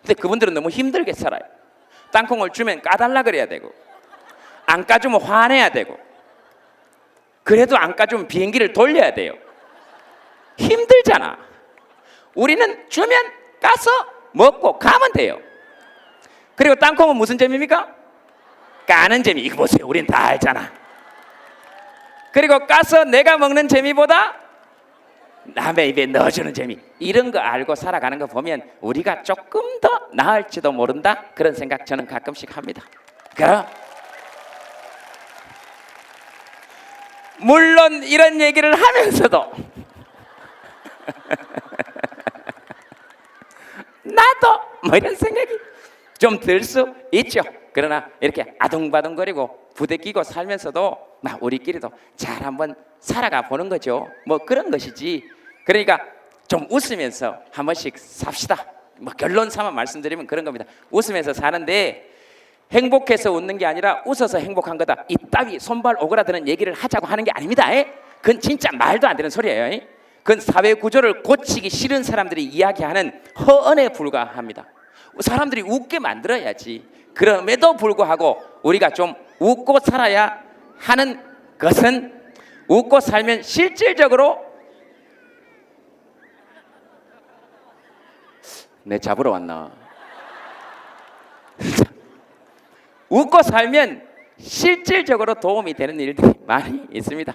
근데 그분들은 너무 힘들게 살아요. 땅콩을 주면 까달라 그래야 되고, 안 까주면 화내야 되고, 그래도 안 까주면 비행기를 돌려야 돼요. 힘들잖아. 우리는 주면 까서 먹고 가면 돼요. 그리고 땅콩은 무슨 재미입니까? 까는 재미. 이거 보세요, 우린 다 알잖아. 그리고 까서 내가 먹는 재미보다 남의 입에 넣어주는 재미, 이런 거 알고 살아가는 거 보면 우리가 조금 더 나을지도 모른다, 그런 생각 저는 가끔씩 합니다. 그럼 물론 이런 얘기를 하면서도 나도 뭐 이런 생각이 좀 들 수 있죠. 그러나 이렇게 아둥바둥거리고 부대끼고 살면서도 막 우리끼리도 잘 한번 살아가 보는 거죠. 뭐 그런 것이지. 그러니까 좀 웃으면서 한 번씩 삽시다. 뭐 결론 삼아 말씀드리면 그런 겁니다. 웃으면서 사는데 행복해서 웃는 게 아니라 웃어서 행복한 거다, 이따위 손발 오그라드는 얘기를 하자고 하는 게 아닙니다. 그건 진짜 말도 안 되는 소리예요. 그건 사회 구조를 고치기 싫은 사람들이 이야기하는 허언에 불과합니다. 사람들이 웃게 만들어야지. 그럼에도 불구하고 우리가 좀 웃고 살아야 하는 것은, 웃고 살면 실질적으로 내 잡으러 왔나? 웃고 살면 실질적으로 도움이 되는 일들이 많이 있습니다.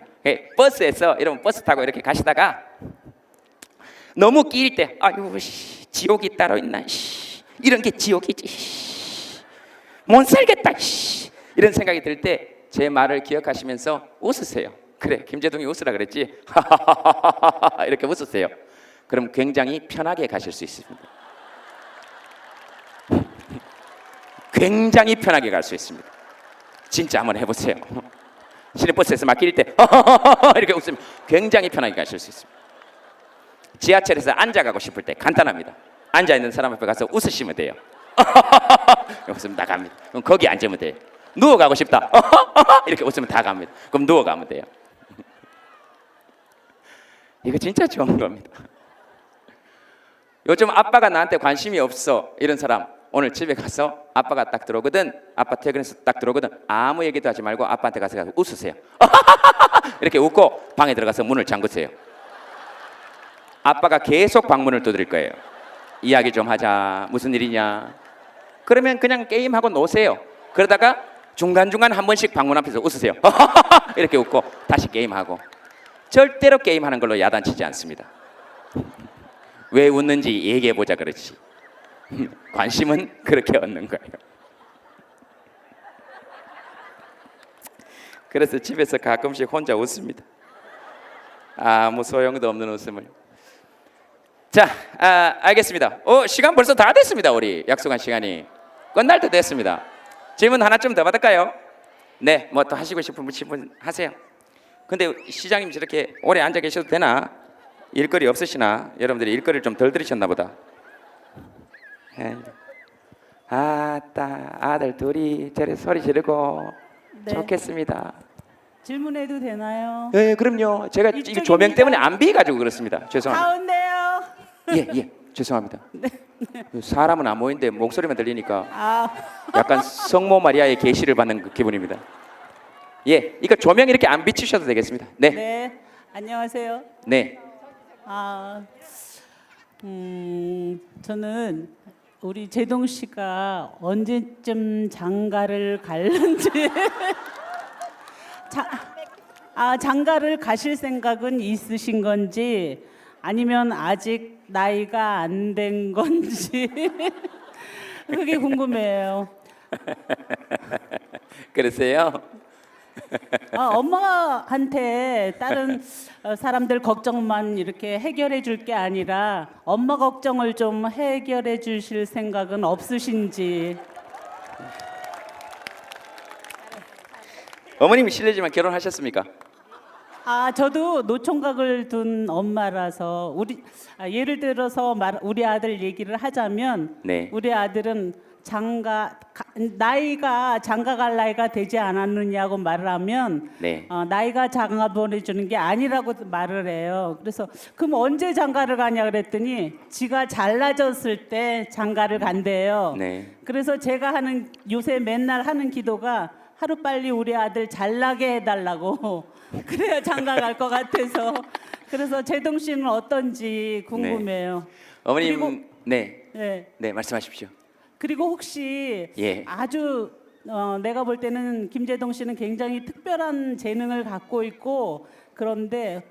버스에서 여러분, 버스 타고 이렇게 가시다가 너무 끼일 때 아유 지옥이 따로 있나, 이런 게 지옥이지, 못 살겠다, 이런 생각이 들 때 제 말을 기억하시면서 웃으세요. 그래, 김재동이 웃으라 그랬지. 이렇게 웃으세요. 그럼 굉장히 편하게 가실 수 있습니다. 굉장히 편하게 갈 수 있습니다. 진짜 한번 해보세요. 시내버스에서 막 끼릴 때 이렇게 웃으면 굉장히 편하게 가실 수 있습니다. 지하철에서 앉아가고 싶을 때 간단합니다. 앉아있는 사람 앞에 가서 웃으시면 돼요. 웃으면 다 갑니다. 그럼 거기 앉으면 돼요. 누워가고 싶다, 이렇게 웃으면 다 갑니다. 그럼 누워가면 돼요. 이거 진짜 좋은 겁니다. 요즘 아빠가 나한테 관심이 없어 이런 사람, 오늘 집에 가서 아빠가 딱 들어오거든, 아빠 퇴근해서 딱 들어오거든, 아무 얘기도 하지 말고 아빠한테 가서 웃으세요. 이렇게 웃고 방에 들어가서 문을 잠그세요. 아빠가 계속 방문을 두드릴 거예요. 이야기 좀 하자, 무슨 일이냐. 그러면 그냥 게임하고 노세요. 그러다가 중간중간 한 번씩 방문 앞에서 웃으세요. 이렇게 웃고 다시 게임하고. 절대로 게임하는 걸로 야단치지 않습니다. 왜 웃는지 얘기해보자 그렇지. 관심은 그렇게 얻는 거예요. 그래서 집에서 가끔씩 혼자 웃습니다. 아무 소용도 없는 웃음을. 자, 알겠습니다. 시간 벌써 다 됐습니다. 우리 약속한 시간이 끝날 때 됐습니다. 질문 하나쯤 더 받을까요? 네, 뭐 또 하시고 싶은 분 하세요. 근데 시장님 저렇게 오래 앉아 계셔도 되나? 일거리 없으시나? 여러분들이 일거리를 좀 덜 들으셨나 보다. 네. 아따, 아들 둘이 저래 소리 지르고 네. 좋겠습니다. 질문해도 되나요? 네, 그럼요. 제가 이 이쪽입니다. 조명 때문에 안 비가지고 그렇습니다. 죄송합니다. 가운데요. 예, 죄송합니다. 사람은 안 보이는데 목소리만 들리니까 아, 약간 성모 마리아의 계시를 받는 그 기분입니다. 예, 이거 조명 이렇게 안 비추셔도 되겠습니다. 네, 네. 안녕하세요. 네. 아, 저는 우리 제동 씨가 언제쯤 장가를 갈는지 장가를 가실 생각은 있으신 건지 아니면 아직 나이가 안 된 건지 그게 궁금해요. 그러세요? 엄마한테 다른 사람들 걱정만 이렇게 해결해 줄 게 아니라 엄마 걱정을 좀 해결해 주실 생각은 없으신지. 어머님이 실례지만 결혼하셨습니까? 저도 노총각을 둔 엄마라서 예를 들어서 우리 아들 얘기를 하자면 네. 우리 아들은 나이가 장가 갈 나이가 되지 않았느냐고 말을 하면 네. 나이가 장가 보내주는 게 아니라고 말을 해요. 그래서 그럼 언제 장가를 가냐 그랬더니 지가 잘나졌을 때 장가를 간대요. 네. 그래서 제가 요새 맨날 하는 기도가 하루빨리 우리 아들 잘나게 해달라고 그래야 장가 갈 것 같아서 그래서 제동 씨는 어떤지 궁금해요. 어머님, 그리고- 네, 네. 말씀하십시오. 그리고 혹시 예. 아주 내가 볼 때는 김제동 씨는 굉장히 특별한 재능을 갖고 있고 그런데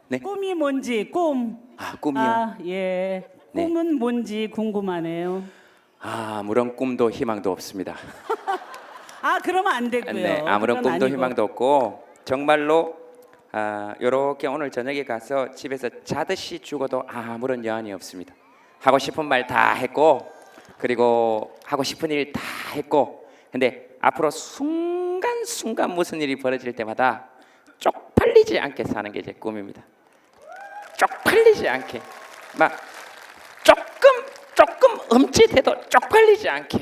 네. 꿈이 뭔지 꿈. 꿈이요. 예. 네. 꿈은 뭔지 궁금하네요. 아무런 꿈도 희망도 없습니다. 그러면 안 되고요. 네, 아무런 그건 꿈도 아니고. 희망도 없고 정말로 요렇게 오늘 저녁에 가서 집에서 자듯이 죽어도 아무런 여한이 없습니다. 하고 싶은 말 다 했고 그리고 하고 싶은 일 다 했고 근데 앞으로 순간순간 무슨 일이 벌어질 때마다 쪽팔리지 않게 사는 게 제 꿈입니다. 쪽팔리지 않게 막 조금 흠칫해도 쪽팔리지 않게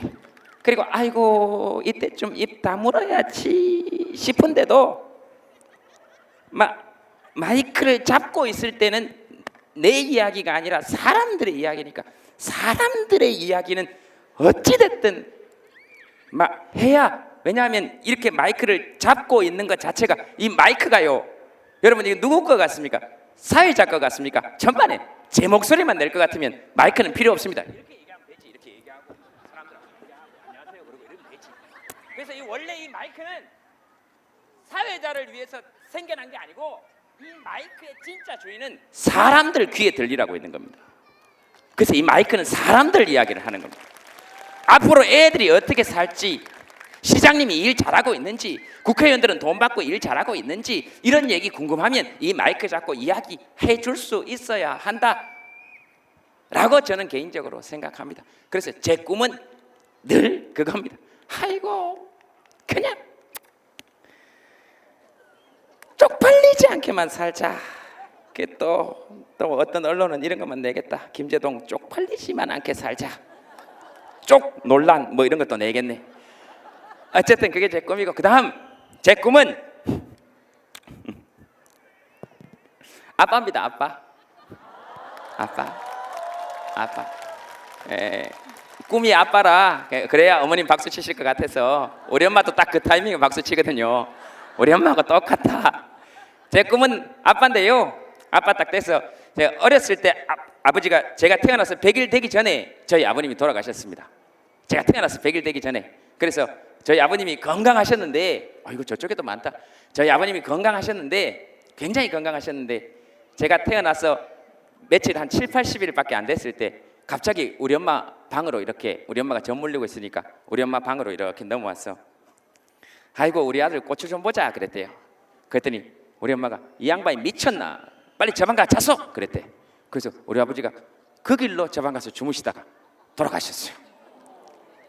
그리고 아이고 이때쯤 입 다물어야지 싶은데도 막 마이크를 잡고 있을 때는 내 이야기가 아니라 사람들의 이야기니까 사람들의 이야기는 어찌됐든 막 해야 왜냐하면 이렇게 마이크를 잡고 있는 것 자체가 이 마이크가요 여러분 이게 누구 것 같습니까? 사회자 것 같습니까? 전반에 제 목소리만 낼 것 같으면 마이크는 필요 없습니다. 이렇게 얘기하면 되지 이렇게 얘기하고 사람들하고 얘기하고 안녕하세요 그러고 이러면 되지. 그래서 원래 이 마이크는 사회자를 위해서 생겨난 게 아니고 이 마이크의 진짜 주인은 사람들 귀에 들리라고 있는 겁니다. 그래서 이 마이크는 사람들 이야기를 하는 겁니다. 앞으로 애들이 어떻게 살지 시장님이 일 잘하고 있는지 국회의원들은 돈 받고 일 잘하고 있는지 이런 얘기 궁금하면 이 마이크 잡고 이야기해 줄 수 있어야 한다 라고 저는 개인적으로 생각합니다. 그래서 제 꿈은 늘 그겁니다. 아이고 그냥 쪽팔리지 않게만 살자. 또 어떤 언론은 이런 것만 내겠다. 김제동 쪽팔리지만 않게 살자. 쪽 논란 뭐 이런 것도 내겠네. 어쨌든 그게 제 꿈이고 그다음 제 꿈은 아빠입니다. 아빠. 꿈이 아빠라 그래야 어머님 박수 치실 것 같아서 우리 엄마도 딱 그 타이밍에 박수 치거든요. 우리 엄마하고 똑같아. 제 꿈은 아빠인데요. 아빠 딱 돼서 제가 어렸을 때 아버지가 제가 태어나서 100일 되기 전에 저희 아버님이 돌아가셨습니다. 제가 태어나서 100일 되기 전에. 그래서 저희 아버님이 건강하셨는데 이거 저쪽에도 많다. 저희 아버님이 건강하셨는데 굉장히 건강하셨는데 제가 태어나서 며칠 한 7, 80일밖에 안 됐을 때 갑자기 우리 엄마 방으로 이렇게 우리 엄마가 젖 물리고 있으니까 우리 엄마 방으로 이렇게 넘어왔어. 아이고 우리 아들 고추 좀 보자 그랬대요. 그랬더니 우리 엄마가 이 양반이 미쳤나? 빨리 저 방 가 자소 그랬대. 그래서 우리 아버지가 그 길로 저 방 가서 주무시다가 돌아가셨어요.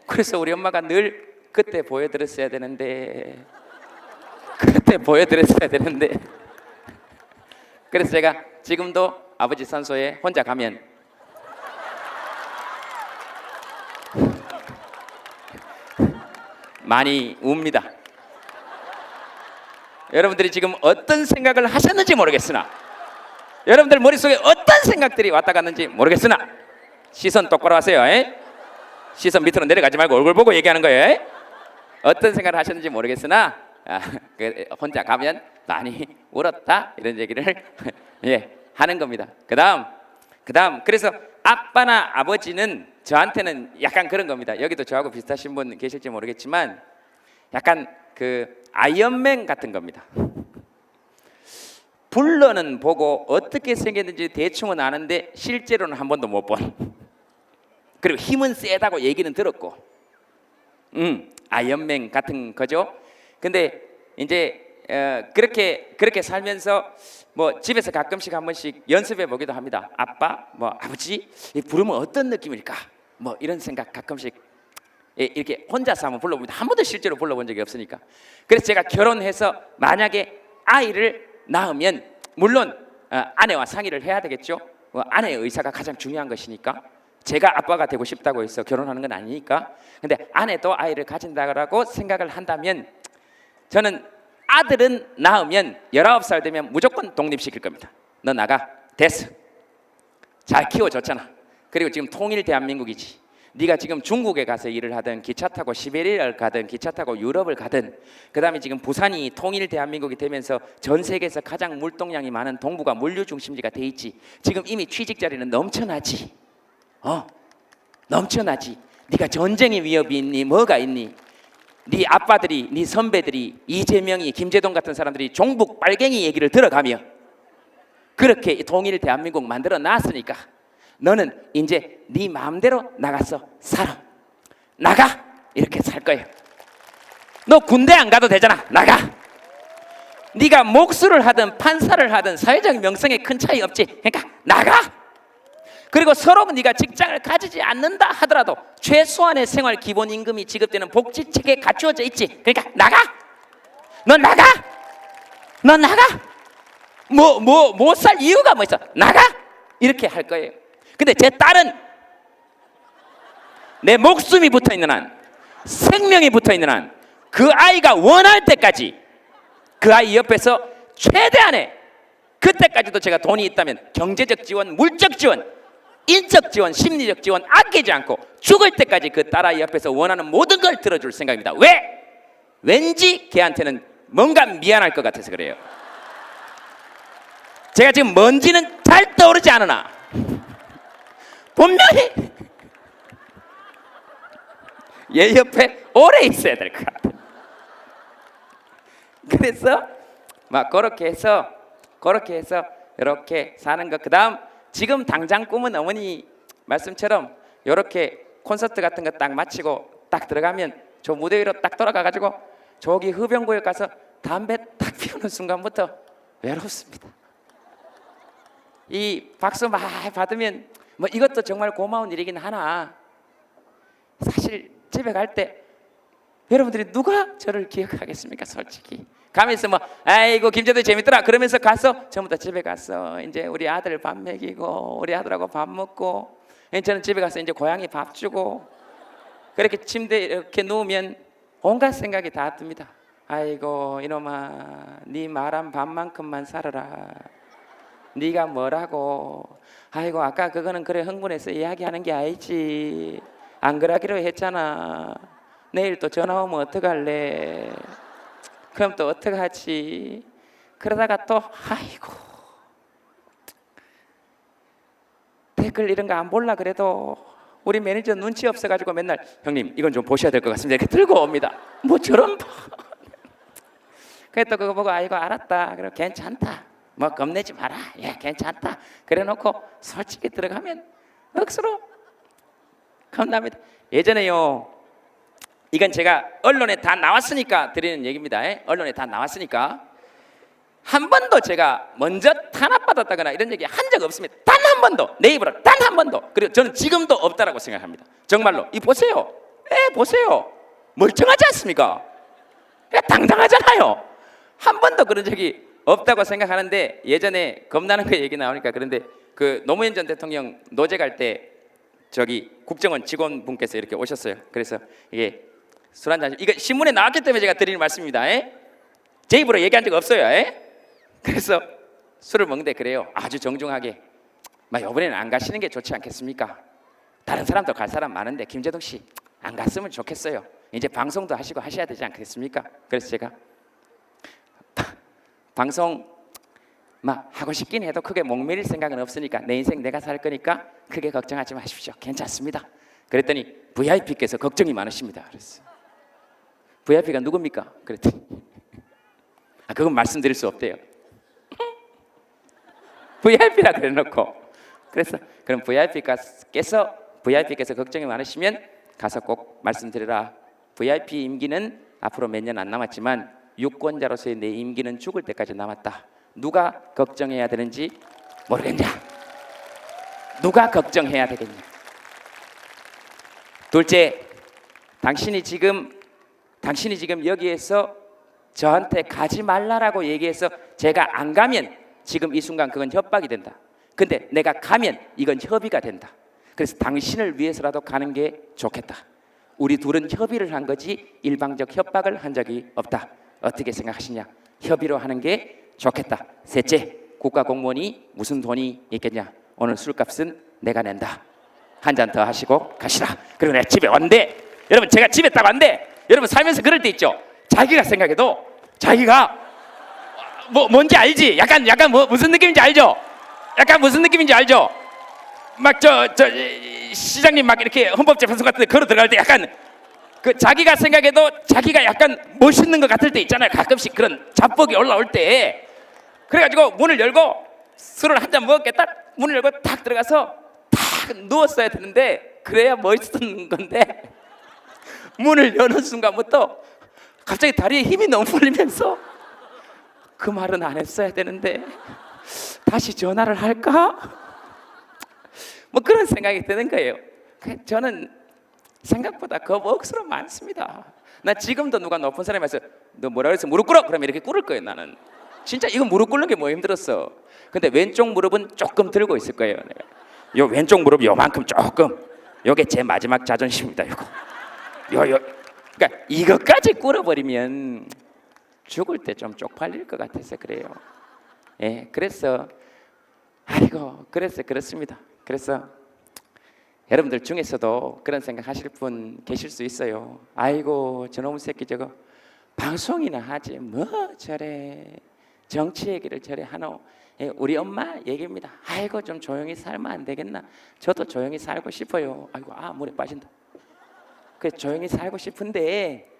그래서 우리 엄마가 늘 그때 보여드렸어야 되는데 그때 보여드렸어야 되는데 그래서 제가 지금도 아버지 산소에 혼자 가면 많이 웁니다. 여러분들이 지금 어떤 생각을 하셨는지 모르겠으나 여러분들 머릿속에 어떤 생각들이 왔다 갔는지 모르겠으나 시선 똑바로 하세요. 에? 시선 밑으로 내려가지 말고 얼굴 보고 얘기하는 거예요. 에? 어떤 생각을 하셨는지 모르겠으나 혼자 가면 많이 울었다 이런 얘기를 예, 하는 겁니다. 그다음 그래서 아빠나 아버지는 저한테는 약간 그런 겁니다. 여기도 저하고 비슷하신 분 계실지 모르겠지만 약간 그 아이언맨 같은 겁니다. 불러는 보고 어떻게 생겼는지 대충은 아는데 실제로는 한 번도 못 본. 그리고 힘은 세다고 얘기는 들었고, 아이언맨 같은 거죠. 근데 이제 그렇게 살면서 뭐 집에서 가끔씩 한 번씩 연습해 보기도 합니다. 아빠, 뭐 아버지, 부르면 어떤 느낌일까? 뭐 이런 생각 가끔씩 이렇게 혼자서 한번 불러봅니다. 한 번도 실제로 불러본 적이 없으니까. 그래서 제가 결혼해서 만약에 아이를 낳으면 물론 아내와 상의를 해야 되겠죠. 아내의 의사가 가장 중요한 것이니까. 제가 아빠가 되고 싶다고 해서 결혼하는 건 아니니까. 근데 아내도 아이를 가진다고 생각을 한다면 저는 아들은 낳으면 19살 되면 무조건 독립시킬 겁니다. 너 나가. 됐어. 잘 키워줬잖아. 그리고 지금 통일 대한민국이지. 네가 지금 중국에 가서 일을 하든 기차 타고 시베리아를 가든 기차 타고 유럽을 가든 그다음에 지금 부산이 통일 대한민국이 되면서 전 세계에서 가장 물동량이 많은 동부가 물류 중심지가 돼 있지. 지금 이미 취직 자리는 넘쳐나지. 넘쳐나지. 네가 전쟁의 위협이 있니? 뭐가 있니? 네 아빠들이, 네 선배들이 이재명이, 김재동 같은 사람들이 종북 빨갱이 얘기를 들어가며 그렇게 통일 대한민국 만들어 놨으니까 너는 이제 네 마음대로 나가서 살아. 나가. 이렇게 살 거예요. 너 군대 안 가도 되잖아. 나가. 네가 목수를 하든 판사를 하든 사회적 명성에 큰 차이 없지. 그러니까 나가. 그리고 서로 네가 직장을 가지지 않는다 하더라도 최소한의 생활 기본 임금이 지급되는 복지 체계에 갖추어져 있지. 그러니까 나가. 너 나가. 너 나가. 못 살 이유가 뭐 있어? 나가. 이렇게 할 거예요. 근데 제 딸은 내 목숨이 붙어있는 한, 생명이 붙어있는 한, 그 아이가 원할 때까지 그 아이 옆에서 최대한의, 그때까지도 제가 돈이 있다면 경제적 지원, 물적 지원, 인적 지원, 심리적 지원 아끼지 않고 죽을 때까지 그 딸아이 옆에서 원하는 모든 걸 들어줄 생각입니다. 왜? 왠지 걔한테는 뭔가 미안할 것 같아서 그래요. 제가 지금 뭔지는 잘 떠오르지 않으나 분명히 얘 옆에 오래 있어야 될 것 같아요. 그래서 막 그렇게 해서 이렇게 사는 것. 그다음 지금 당장 꿈은 어머니 말씀처럼 이렇게 콘서트 같은 거 딱 마치고 딱 들어가면 저 무대 위로 딱 돌아가가지고 저기 흡연구역 가서 담배 딱 피우는 순간부터 외롭습니다. 이 박수 많이 받으면 뭐 이것도 정말 고마운 일이긴 하나 사실 집에 갈 때 여러분들이 누가 저를 기억하겠습니까? 솔직히 가면서 뭐 아이고 김재도 재밌더라 그러면서 가서 전부터 집에 가서 이제 우리 아들 밥 먹이고 우리 아들하고 밥 먹고 저는 집에 가서 이제 고양이 밥 주고 그렇게 침대에 이렇게 누우면 온갖 생각이 다 듭니다. 아이고 이놈아 네 말한 밥만큼만 살아라. 네가 뭐라고. 아이고 아까 그거는 그래 흥분해서 이야기하는 게 아니지. 안 그러기로 했잖아. 내일 또 전화 오면 어떡할래. 그럼 또 어떡하지. 그러다가 또 아이고 댓글 이런 거 안 볼라 그래도 우리 매니저 눈치 없어가지고 맨날 형님 이건 좀 보셔야 될 것 같습니다 이렇게 들고 옵니다. 뭐 저런 그래 또 그거 보고 아이고 알았다. 그래 괜찮다. 뭐 겁내지 마라. 예 괜찮다. 그래 놓고 솔직히 들어가면 억수로 겁납니다. 예전에요, 이건 제가 언론에 다 나왔으니까 드리는 얘기입니다. 언론에 다 나왔으니까. 한 번도 제가 먼저 탄압받았다거나 이런 얘기 한 적 없습니다. 단 한 번도, 내 입으로 단 한 번도. 그리고 저는 지금도 없다라고 생각합니다. 정말로. 이 보세요. 보세요. 멀쩡하지 않습니까? 당당하잖아요. 한 번도 그런 적이 없다고 생각하는데, 예전에 겁나는 거 얘기 나오니까 그런데 그 노무현 전 대통령 노제 갈 때 저기 국정원 직원분께서 이렇게 오셨어요. 그래서 이게 술 한잔, 이거 신문에 나왔기 때문에 제가 드리는 말씀입니다. 제 입으로 얘기한 적 없어요. 그래서 술을 먹는데 그래요. 아주 정중하게, 이번에는 안 가시는 게 좋지 않겠습니까? 다른 사람도 갈 사람 많은데 김재동 씨 안 갔으면 좋겠어요. 이제 방송도 하시고 하셔야 되지 않겠습니까? 그래서 제가 방송 하고 싶긴 해도 크게 목매릴 생각은 없으니까, 내 인생 내가 살 거니까 크게 걱정하지 마십시오. 괜찮습니다. 그랬더니 VIP께서 걱정이 많으십니다. 그랬어요. VIP가 누굽니까? 그랬더니 그건 말씀드릴 수 없대요. VIP라 그래놓고. 그래서 그럼 VIP께서 걱정이 많으시면 가서 꼭 말씀드리라. VIP 임기는 앞으로 몇 년 안 남았지만 유권자로서의 내 임기는 죽을 때까지 남았다. 누가 걱정해야 되는지 모르겠냐? 누가 걱정해야 되겠냐? 둘째, 당신이 지금 여기에서 저한테 가지 말라라고 얘기해서 제가 안 가면 지금 이 순간 그건 협박이 된다. 근데 내가 가면 이건 협의가 된다. 그래서 당신을 위해서라도 가는 게 좋겠다. 우리 둘은 협의를 한 거지 일방적 협박을 한 적이 없다. 어떻게 생각하시냐? 협의로 하는 게 좋겠다. 셋째, 국가공무원이 무슨 돈이 있겠냐? 오늘 술값은 내가 낸다. 한 잔 더 하시고 가시라. 그리고 내가 집에 왔는데, 여러분 제가 집에 딱 왔는데, 여러분 살면서 그럴 때 있죠. 자기가 생각해도 자기가 뭔지 알지? 약간 무슨 느낌인지 알죠? 시장님 이렇게 헌법재판소 같은 데 걸어 들어갈 때 약간 그 자기가 생각해도 자기가 약간 멋있는 것 같을 때 있잖아요. 가끔씩 그런 자뻑이 올라올 때. 그래가지고 문을 열고 술을 한 잔 먹었겠다. 문을 열고 탁 들어가서 탁 누웠어야 되는데, 그래야 멋있는 건데 문을 여는 순간부터 갑자기 다리에 힘이 너무 풀리면서 그 말은 안 했어야 되는데 다시 전화를 할까? 그런 생각이 드는 거예요. 저는 생각보다 겁 억수로 많습니다. 나 지금도 누가 높은 사람이 와서 너 뭐라 그랬어? 무릎 꿇어? 그러면 이렇게 꿇을 거예요. 나는 진짜 이거 무릎 꿇는 게 뭐 힘들었어. 근데 왼쪽 무릎은 조금 들고 있을 거예요. 내가. 요 왼쪽 무릎 요만큼 조금, 요게 제 마지막 자존심입니다. 요거 그러니까 이것까지 꿇어버리면 죽을 때 좀 쪽팔릴 것 같아서 그래요. 그래서 그래서 그렇습니다. 그래서 여러분들 중에서도 그런 생각 하실 분 계실 수 있어요. 아이고 저놈의 새끼 저거 방송이나 하지 뭐 저래 정치 얘기를 저래 하노. 우리 엄마 얘기입니다. 아이고 좀 조용히 살면 안 되겠나? 저도 조용히 살고 싶어요. 아이고 물에 빠진다. 그래서 조용히 살고 싶은데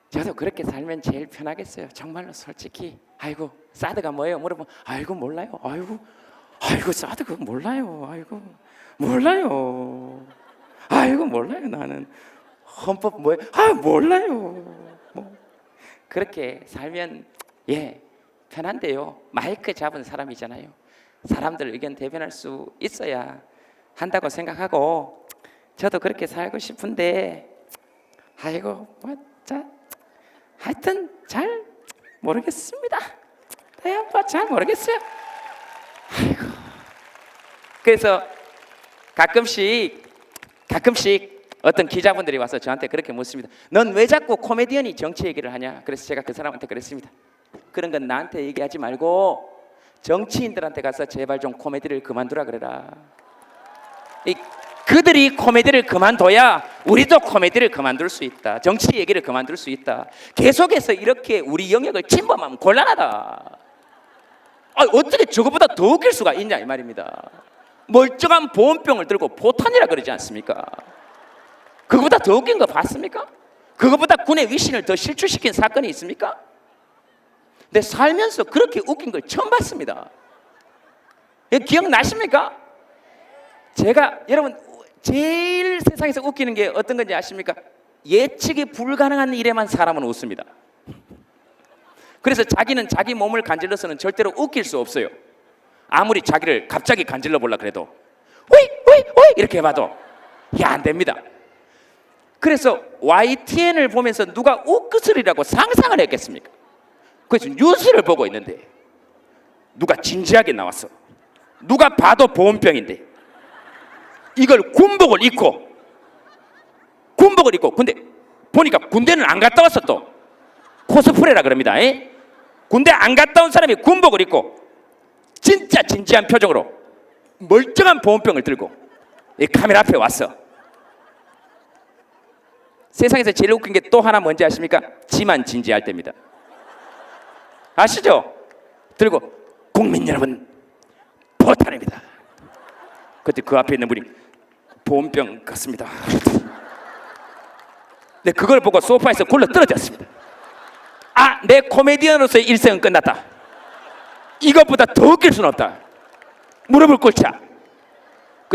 저도 그렇게 살면 제일 편하겠어요. 정말로 솔직히. 아이고 사드가 뭐예요? 물어보면 아이고 몰라요. 아이고 사드가 몰라요. 아이고 몰라요. 나는 헌법 뭐예요? 몰라요. 그렇게 살면 편한데요. 마이크 잡은 사람이잖아요. 사람들 의견 대변할 수 있어야 한다고 생각하고, 저도 그렇게 살고 싶은데 하여튼 잘 모르겠습니다. 잘 모르겠어요. 그래서 가끔씩 어떤 기자분들이 와서 저한테 그렇게 묻습니다. 넌 왜 자꾸 코미디언이 정치 얘기를 하냐? 그래서 제가 그 사람한테 그랬습니다. 그런 건 나한테 얘기하지 말고 정치인들한테 가서 제발 좀 코미디를 그만두라 그래라. 그들이 코미디를 그만둬야 우리도 코미디를 그만둘 수 있다. 정치 얘기를 그만둘 수 있다. 계속해서 이렇게 우리 영역을 침범하면 곤란하다. 어떻게 저거보다 더 웃길 수가 있냐 이 말입니다. 멀쩡한 보온병을 들고 포탄이라 그러지 않습니까? 그거보다 더 웃긴 거 봤습니까? 그거보다 군의 위신을 더 실추시킨 사건이 있습니까? 근데 살면서 그렇게 웃긴 걸 처음 봤습니다. 기억나십니까? 여러분 제일 세상에서 웃기는 게 어떤 건지 아십니까? 예측이 불가능한 일에만 사람은 웃습니다. 그래서 자기는 자기 몸을 간질러서는 절대로 웃길 수 없어요. 아무리 자기를 갑자기 간질러 보려 그래도 오이 이렇게 해봐도 안 됩니다. 그래서 YTN을 보면서 누가 웃그스리라고 상상을 했겠습니까? 그래서 뉴스를 보고 있는데 누가 진지하게 나왔어. 누가 봐도 보온병인데 이걸 군복을 입고 근데 보니까 군대는 안 갔다 왔어. 또 코스프레라 그럽니다. 군대 안 갔다 온 사람이 군복을 입고 진짜 진지한 표정으로 멀쩡한 보온병을 들고 이 카메라 앞에 왔어. 세상에서 제일 웃긴 게 또 하나 뭔지 아십니까? 지만 진지할 때입니다. 아시죠? 들고 국민 여러분 포탄입니다. 그때 그 앞에 있는 분이 보온병 같습니다. 근데 그걸 보고 소파에서 굴러 떨어졌습니다. 내 코미디언으로서의 일생은 끝났다. 이것보다 더 웃길 수는 없다. 무릎을 꿇자.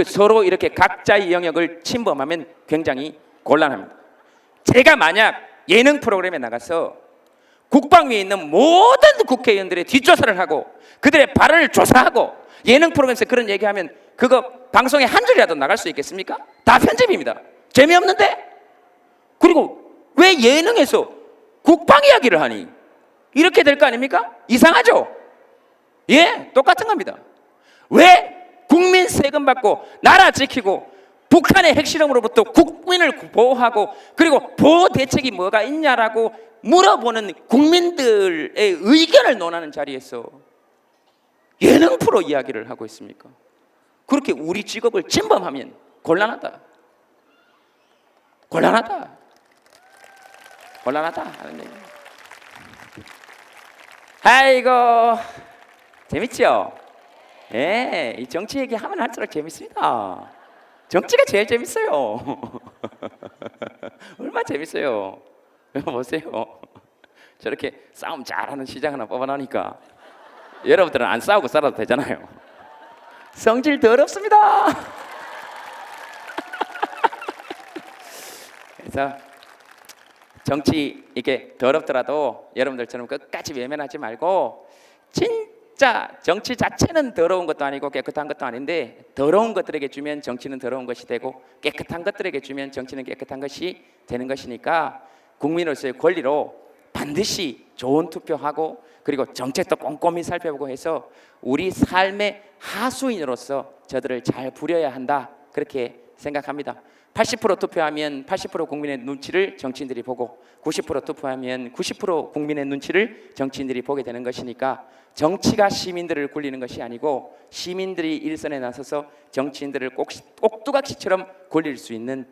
서로 이렇게 각자의 영역을 침범하면 굉장히 곤란합니다. 제가 만약 예능 프로그램에 나가서 국방위에 있는 모든 국회의원들의 뒷조사를 하고 그들의 발언을 조사하고 예능 프로그램에서 그런 얘기하면 그거 방송에 한 줄이라도 나갈 수 있겠습니까? 다 편집입니다. 재미없는데? 그리고 왜 예능에서 국방 이야기를 하니? 이렇게 될 거 아닙니까? 이상하죠? 똑같은 겁니다. 왜 국민 세금 받고 나라 지키고 북한의 핵실험으로부터 국민을 보호하고 그리고 보호 대책이 뭐가 있냐라고 물어보는 국민들의 의견을 논하는 자리에서 예능 프로 이야기를 하고 있습니까? 그렇게 우리 직업을 침범하면 곤란하다 하는 얘기. 아이고 재밌죠? 이 정치 얘기하면 할수록 재밌습니다. 정치가 제일 재밌어요. 얼마나 재밌어요. 보세요. 저렇게 싸움 잘하는 시장 하나 뽑아놓으니까 여러분들은 안 싸우고 살아도 되잖아요. 성질 더럽습니다. 그래서 정치 이게 더럽더라도 여러분들처럼 끝까지 외면하지 말고 진짜 정치 자체는 더러운 것도 아니고 깨끗한 것도 아닌데 더러운 것들에게 주면 정치는 더러운 것이 되고 깨끗한 것들에게 주면 정치는 깨끗한 것이 되는 것이니까 국민으로서의 권리로 반드시 좋은 투표하고 그리고 정책도 꼼꼼히 살펴보고 해서 우리 삶의 하수인으로서 저들을 잘 부려야 한다 그렇게 생각합니다. 80% 투표하면 80% 국민의 눈치를 정치인들이 보고 90% 투표하면 90% 국민의 눈치를 정치인들이 보게 되는 것이니까 정치가 시민들을 굴리는 것이 아니고 시민들이 일선에 나서서 정치인들을 꼭두각시처럼 굴릴 수 있는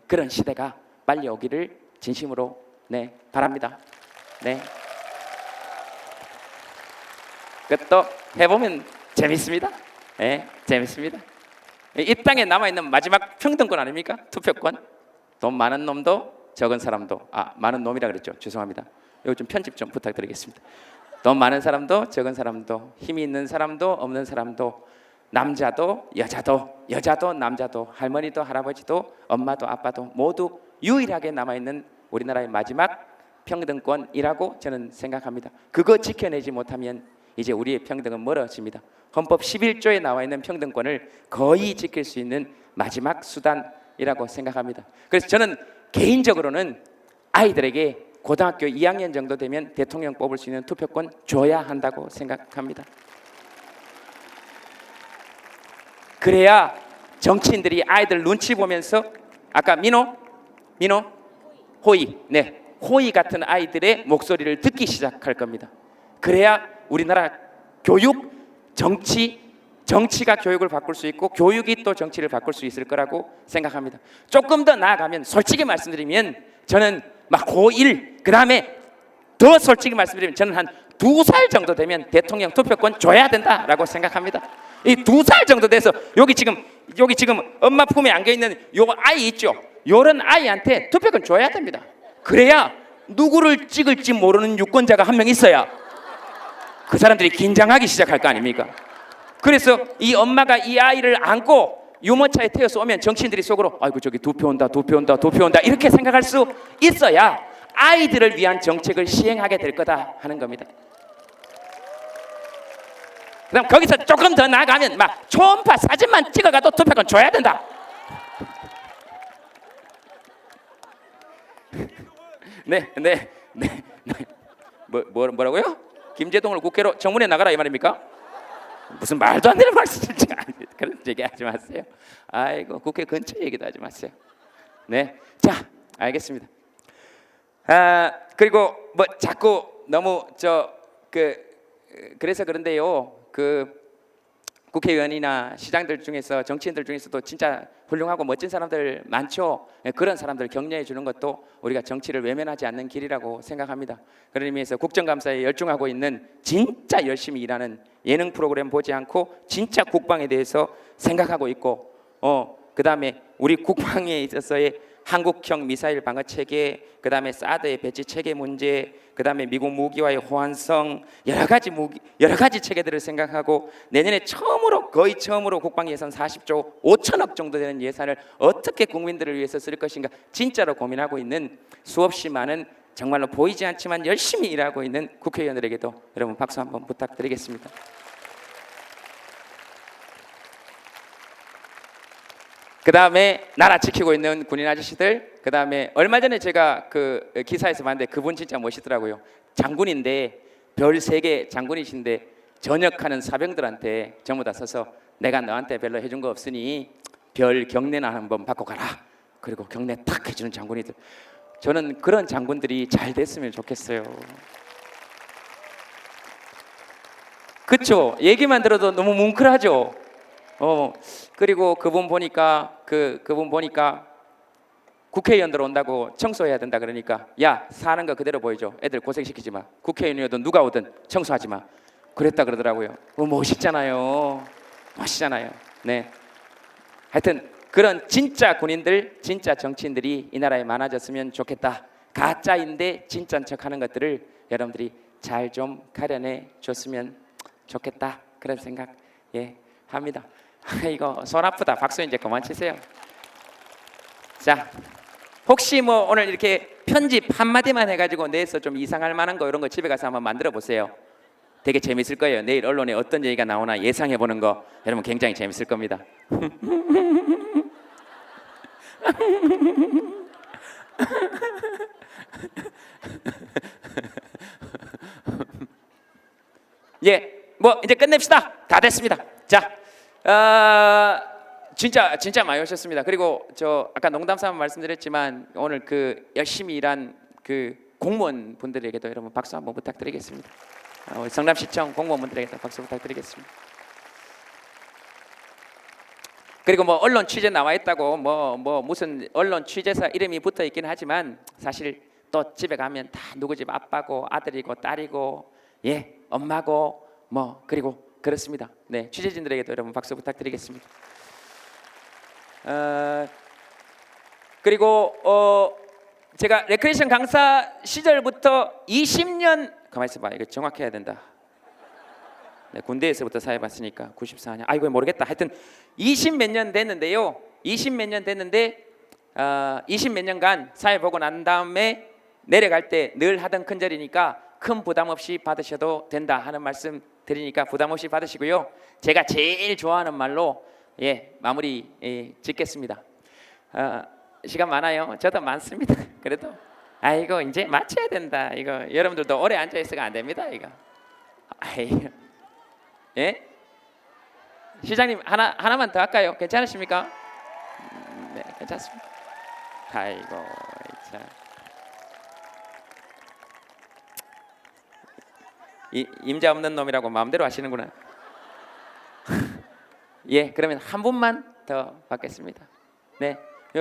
그런 시대가 빨리 오기를 진심으로 바랍니다. 그것도 해보면 재밌습니다. 재밌습니다. 이 땅에 남아있는 마지막 평등권 아닙니까? 투표권. 돈 많은 놈도 적은 사람도 많은 놈이라 그랬죠. 죄송합니다. 이거 좀 편집 좀 부탁드리겠습니다. 돈 많은 사람도 적은 사람도 힘이 있는 사람도 없는 사람도 남자도 여자도 남자도 할머니도 할아버지도 엄마도 아빠도 모두 유일하게 남아있는 우리나라의 마지막 평등권이라고 저는 생각합니다. 그거 지켜내지 못하면 이제 우리의 평등은 멀어집니다. 헌법 11조에 나와 있는 평등권을 거의 지킬 수 있는 마지막 수단이라고 생각합니다. 그래서 저는 개인적으로는 아이들에게 고등학교 2학년 정도 되면 대통령 뽑을 수 있는 투표권 줘야 한다고 생각합니다. 그래야 정치인들이 아이들 눈치 보면서 아까 호이 같은 아이들의 목소리를 듣기 시작할 겁니다. 그래야 우리나라 교육, 정치가 교육을 바꿀 수 있고 교육이 또 정치를 바꿀 수 있을 거라고 생각합니다. 조금 더 나아가면 솔직히 말씀드리면 저는 막 고1 그 다음에 더 솔직히 말씀드리면 저는 한 2살 정도 되면 대통령 투표권 줘야 된다라고 생각합니다. 이 2살 정도 돼서 여기 지금 엄마 품에 안겨 있는 요 아이 있죠. 요런 아이한테 투표권 줘야 됩니다. 그래야 누구를 찍을지 모르는 유권자가 한 명 있어야 그 사람들이 긴장하기 시작할 거 아닙니까? 그래서 이 엄마가 이 아이를 안고 유모차에 태워서 오면 정치인들이 속으로 아이고 저기 두 표 온다, 두 표 온다, 두 표 온다 이렇게 생각할 수 있어야 아이들을 위한 정책을 시행하게 될 거다 하는 겁니다. 그다음 거기서 조금 더 나가면 막 초음파 사진만 찍어가도 투표권 줘야 된다. 네. 뭐라고요? 김재동을 국회로 정문에 나가라 이 말입니까? 무슨 말도 안 되는 말씀 진짜 그런 얘기하지 마세요. 아이고 국회 근처 얘기도 하지 마세요. 네, 자 알겠습니다. 그리고 뭐 자꾸 너무 그래서 그런데요. 국회의원이나 시장들 중에서 정치인들 중에서도 진짜 훌륭하고 멋진 사람들 많죠. 그런 사람들 격려해 주는 것도 우리가 정치를 외면하지 않는 길이라고 생각합니다. 그런 의미에서 국정감사에 열중하고 있는 진짜 열심히 일하는 예능 프로그램 보지 않고 진짜 국방에 대해서 생각하고 있고 그다음에 우리 국방에 있어서의 한국형 미사일 방어 체계, 그다음에 사드의 배치 체계 문제, 그다음에 미국 무기와의 호환성 여러 가지 체계들을 생각하고 내년에 거의 처음으로 국방 예산 40조 5천억 정도 되는 예산을 어떻게 국민들을 위해서 쓸 것인가 진짜로 고민하고 있는 수없이 많은 정말로 보이지 않지만 열심히 일하고 있는 국회의원들에게도 여러분 박수 한번 부탁드리겠습니다. 그 다음에 나라 지키고 있는 군인 아저씨들, 그 다음에 얼마 전에 제가 그 기사에서 봤는데 그분 진짜 멋있더라고요. 장군인데 별 3개 장군이신데 전역하는 사병들한테 전부 다 서서 내가 너한테 별로 해준 거 없으니 별 경례나 한번 받고 가라. 그리고 경례 탁 해주는 장군이들. 저는 그런 장군들이 잘 됐으면 좋겠어요. 그쵸? 얘기만 들어도 너무 뭉클하죠. 그리고 그분 보니까 국회의원들 온다고 청소해야 된다 그러니까 야 사는 거 그대로 보여줘. 애들 고생시키지 마. 국회의원이어도 누가 오든 청소하지 마. 그랬다 그러더라고요. 멋있잖아요. 네. 하여튼 그런 진짜 군인들, 진짜 정치인들이 이 나라에 많아졌으면 좋겠다. 가짜인데 진짜인 척하는 것들을 여러분들이 잘 좀 가려내 줬으면 좋겠다. 그런 생각 합니다. 이거 손 아프다. 박수 이제 그만 치세요. 자, 혹시 뭐 오늘 이렇게 편집 한마디만 해가지고 내서 좀 이상할 만한 거 이런 거 집에 가서 한번 만들어 보세요. 되게 재밌을 거예요. 내일 언론에 어떤 얘기가 나오나 예상해 보는 거 여러분 굉장히 재밌을 겁니다. 뭐 이제 끝냅시다. 다 됐습니다. 자, 진짜 많이 오셨습니다. 그리고 저 아까 농담삼아 말씀드렸지만 오늘 그 열심히 일한 그 공무원 분들에게도 여러분 박수 한번 부탁드리겠습니다. 성남시청 공무원분들에게도 박수 부탁드리겠습니다. 그리고 뭐 언론 취재 나와 있다고 뭐 무슨 언론 취재사 이름이 붙어 있긴 하지만 사실 또 집에 가면 다 누구 집 아빠고 아들이고 딸이고 엄마고 뭐 그리고 그렇습니다. 네, 취재진들에게도 여러분 박수 부탁드리겠습니다. 그리고 제가 레크레이션 강사 시절부터 20년 가만히 있어봐. 이거 정확해야 된다. 네, 군대에서부터 사회봤으니까 94년. 이거 모르겠다. 하여튼 20몇 년 됐는데요. 20몇 년 됐는데 20몇 년간 사회 보고 난 다음에 내려갈 때 늘 하던 큰절이니까 큰 부담 없이 받으셔도 된다 하는 말씀 드리니까 부담 없이 받으시고요. 제가 제일 좋아하는 말로 마무리 짓겠습니다. 시간 많아요. 저도 많습니다. 그래도 이거 이제 마쳐야 된다. 이거 여러분들도 오래 앉아 있으면 안 됩니다. 이거. 시장님 하나만 더 할까요? 괜찮으십니까? 네, 괜찮습니다. 아이고 참. 임자 없는 놈이라고 마음대로 하시는구나. 그러면 한 분만 더 받겠습니다. 네,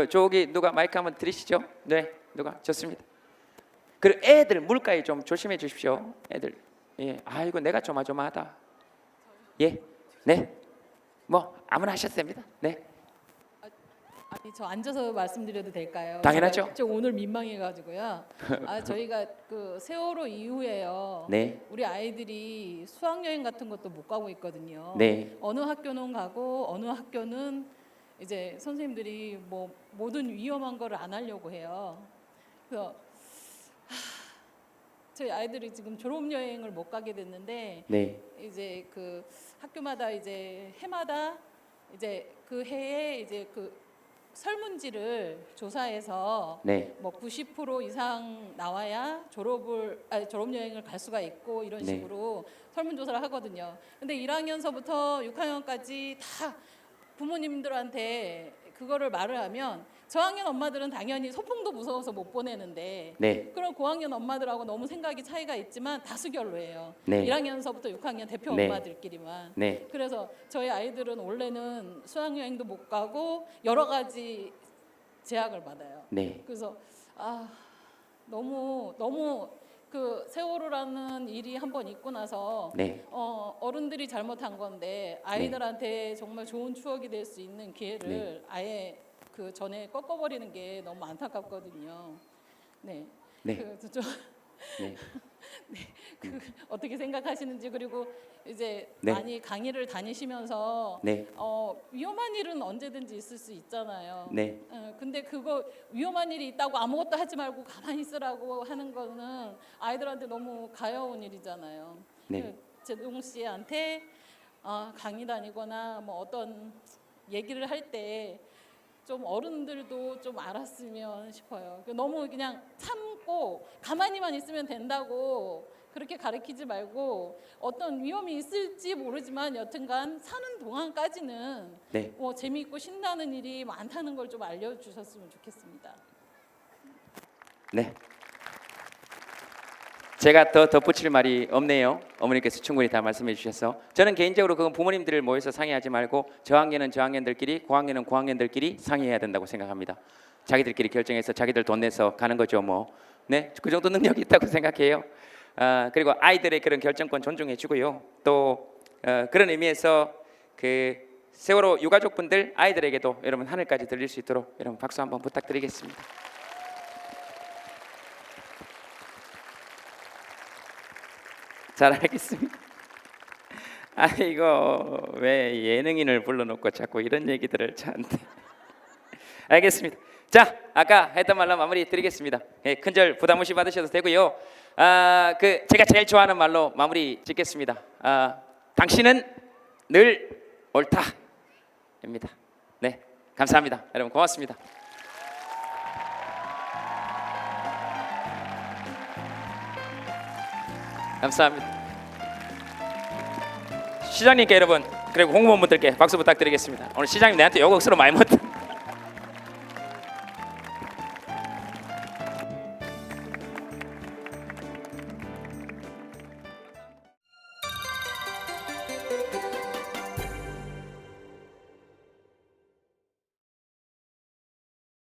저기 누가 마이크 한번 드리시죠? 네, 누가 좋습니다. 그리고 애들 물가에 좀 조심해 주십시오. 애들. 아이고 내가 조마조마하다. 네, 뭐 아무나 하셔도 됩니다. 네. 아니 저 앉아서 말씀드려도 될까요? 당연하죠. 제가 좀 오늘 민망해가지고요. 저희가 그 세월호 이후에요. 네. 우리 아이들이 수학여행 같은 것도 못 가고 있거든요. 네. 어느 학교는 가고 어느 학교는 이제 선생님들이 뭐 모든 위험한 거를 안 하려고 해요. 그래서 저희 아이들이 지금 졸업 여행을 못 가게 됐는데 네. 이제 그 학교마다 이제 해마다 이제 그 해에 이제 그 설문지를 조사해서 네. 뭐 90% 이상 나와야 졸업 여행을 갈 수가 있고 이런 네. 식으로 설문조사를 하거든요. 근데 1학년서부터 6학년까지 다 부모님들한테 그거를 말을 하면 저학년 엄마들은 당연히 소풍도 무서워서 못 보내는데 네. 그런 고학년 엄마들하고 너무 생각이 차이가 있지만 다수결로 해요. 네. 1학년서부터 6학년 대표 네. 엄마들끼리만. 네. 그래서 저희 아이들은 원래는 수학여행도 못 가고 여러 가지 제약을 받아요. 네. 그래서 너무 그 세월호라는 일이 한번 있고 나서 네. 어른들이 잘못한 건데 아이들한테 정말 좋은 추억이 될 수 있는 기회를 네. 아예 그 전에 꺾어버리는 게 너무 안타깝거든요. 네. 네. 그래서 좀 네. 그 어떻게 생각하시는지 그리고 이제 네. 많이 강의를 다니시면서 네. 위험한 일은 언제든지 있을 수 있잖아요. 네. 근데 그거 위험한 일이 있다고 아무것도 하지 말고 가만히 있으라고 하는 거는 아이들한테 너무 가여운 일이잖아요. 네. 제동 씨한테 강의 다니거나 뭐 어떤 얘기를 할 때 좀 어른들도 좀 알았으면 싶어요. 너무 그냥 참고 가만히만 있으면 된다고 그렇게 가르치지 말고 어떤 위험이 있을지 모르지만 여튼간 사는 동안까지는 네. 뭐 재미있고 신나는 일이 많다는 걸 좀 알려주셨으면 좋겠습니다. 네. 제가 더 덧붙일 말이 없네요. 어머니께서 충분히 다 말씀해 주셔서 저는 개인적으로 그건 부모님들을 모여서 상의하지 말고 저학년은 저학년들끼리 고학년은 고학년들끼리 상의해야 된다고 생각합니다. 자기들끼리 결정해서 자기들 돈 내서 가는 거죠 뭐. 네, 그 정도 능력이 있다고 생각해요. 그리고 아이들의 그런 결정권 존중해 주고요. 또 그런 의미에서 그 세월호 유가족분들 아이들에게도 여러분 하늘까지 들릴 수 있도록 여러분 박수 한번 부탁드리겠습니다. 잘 알겠습니다. 이거 왜 예능인을 불러놓고 자꾸 이런 얘기들을 저한테. 알겠습니다. 자, 아까 했던 말로 마무리 드리겠습니다. 큰절 부담 없이 받으셔도 되고요. 그 제가 제일 좋아하는 말로 마무리 짓겠습니다. 당신은 늘 옳다입니다. 네, 감사합니다. 여러분 고맙습니다. 감사합니다. 시장님께 여러분 그리고 공무원분들께 박수 부탁드리겠습니다. 오늘 시장님 내한테 욕 억수로 많이 못해.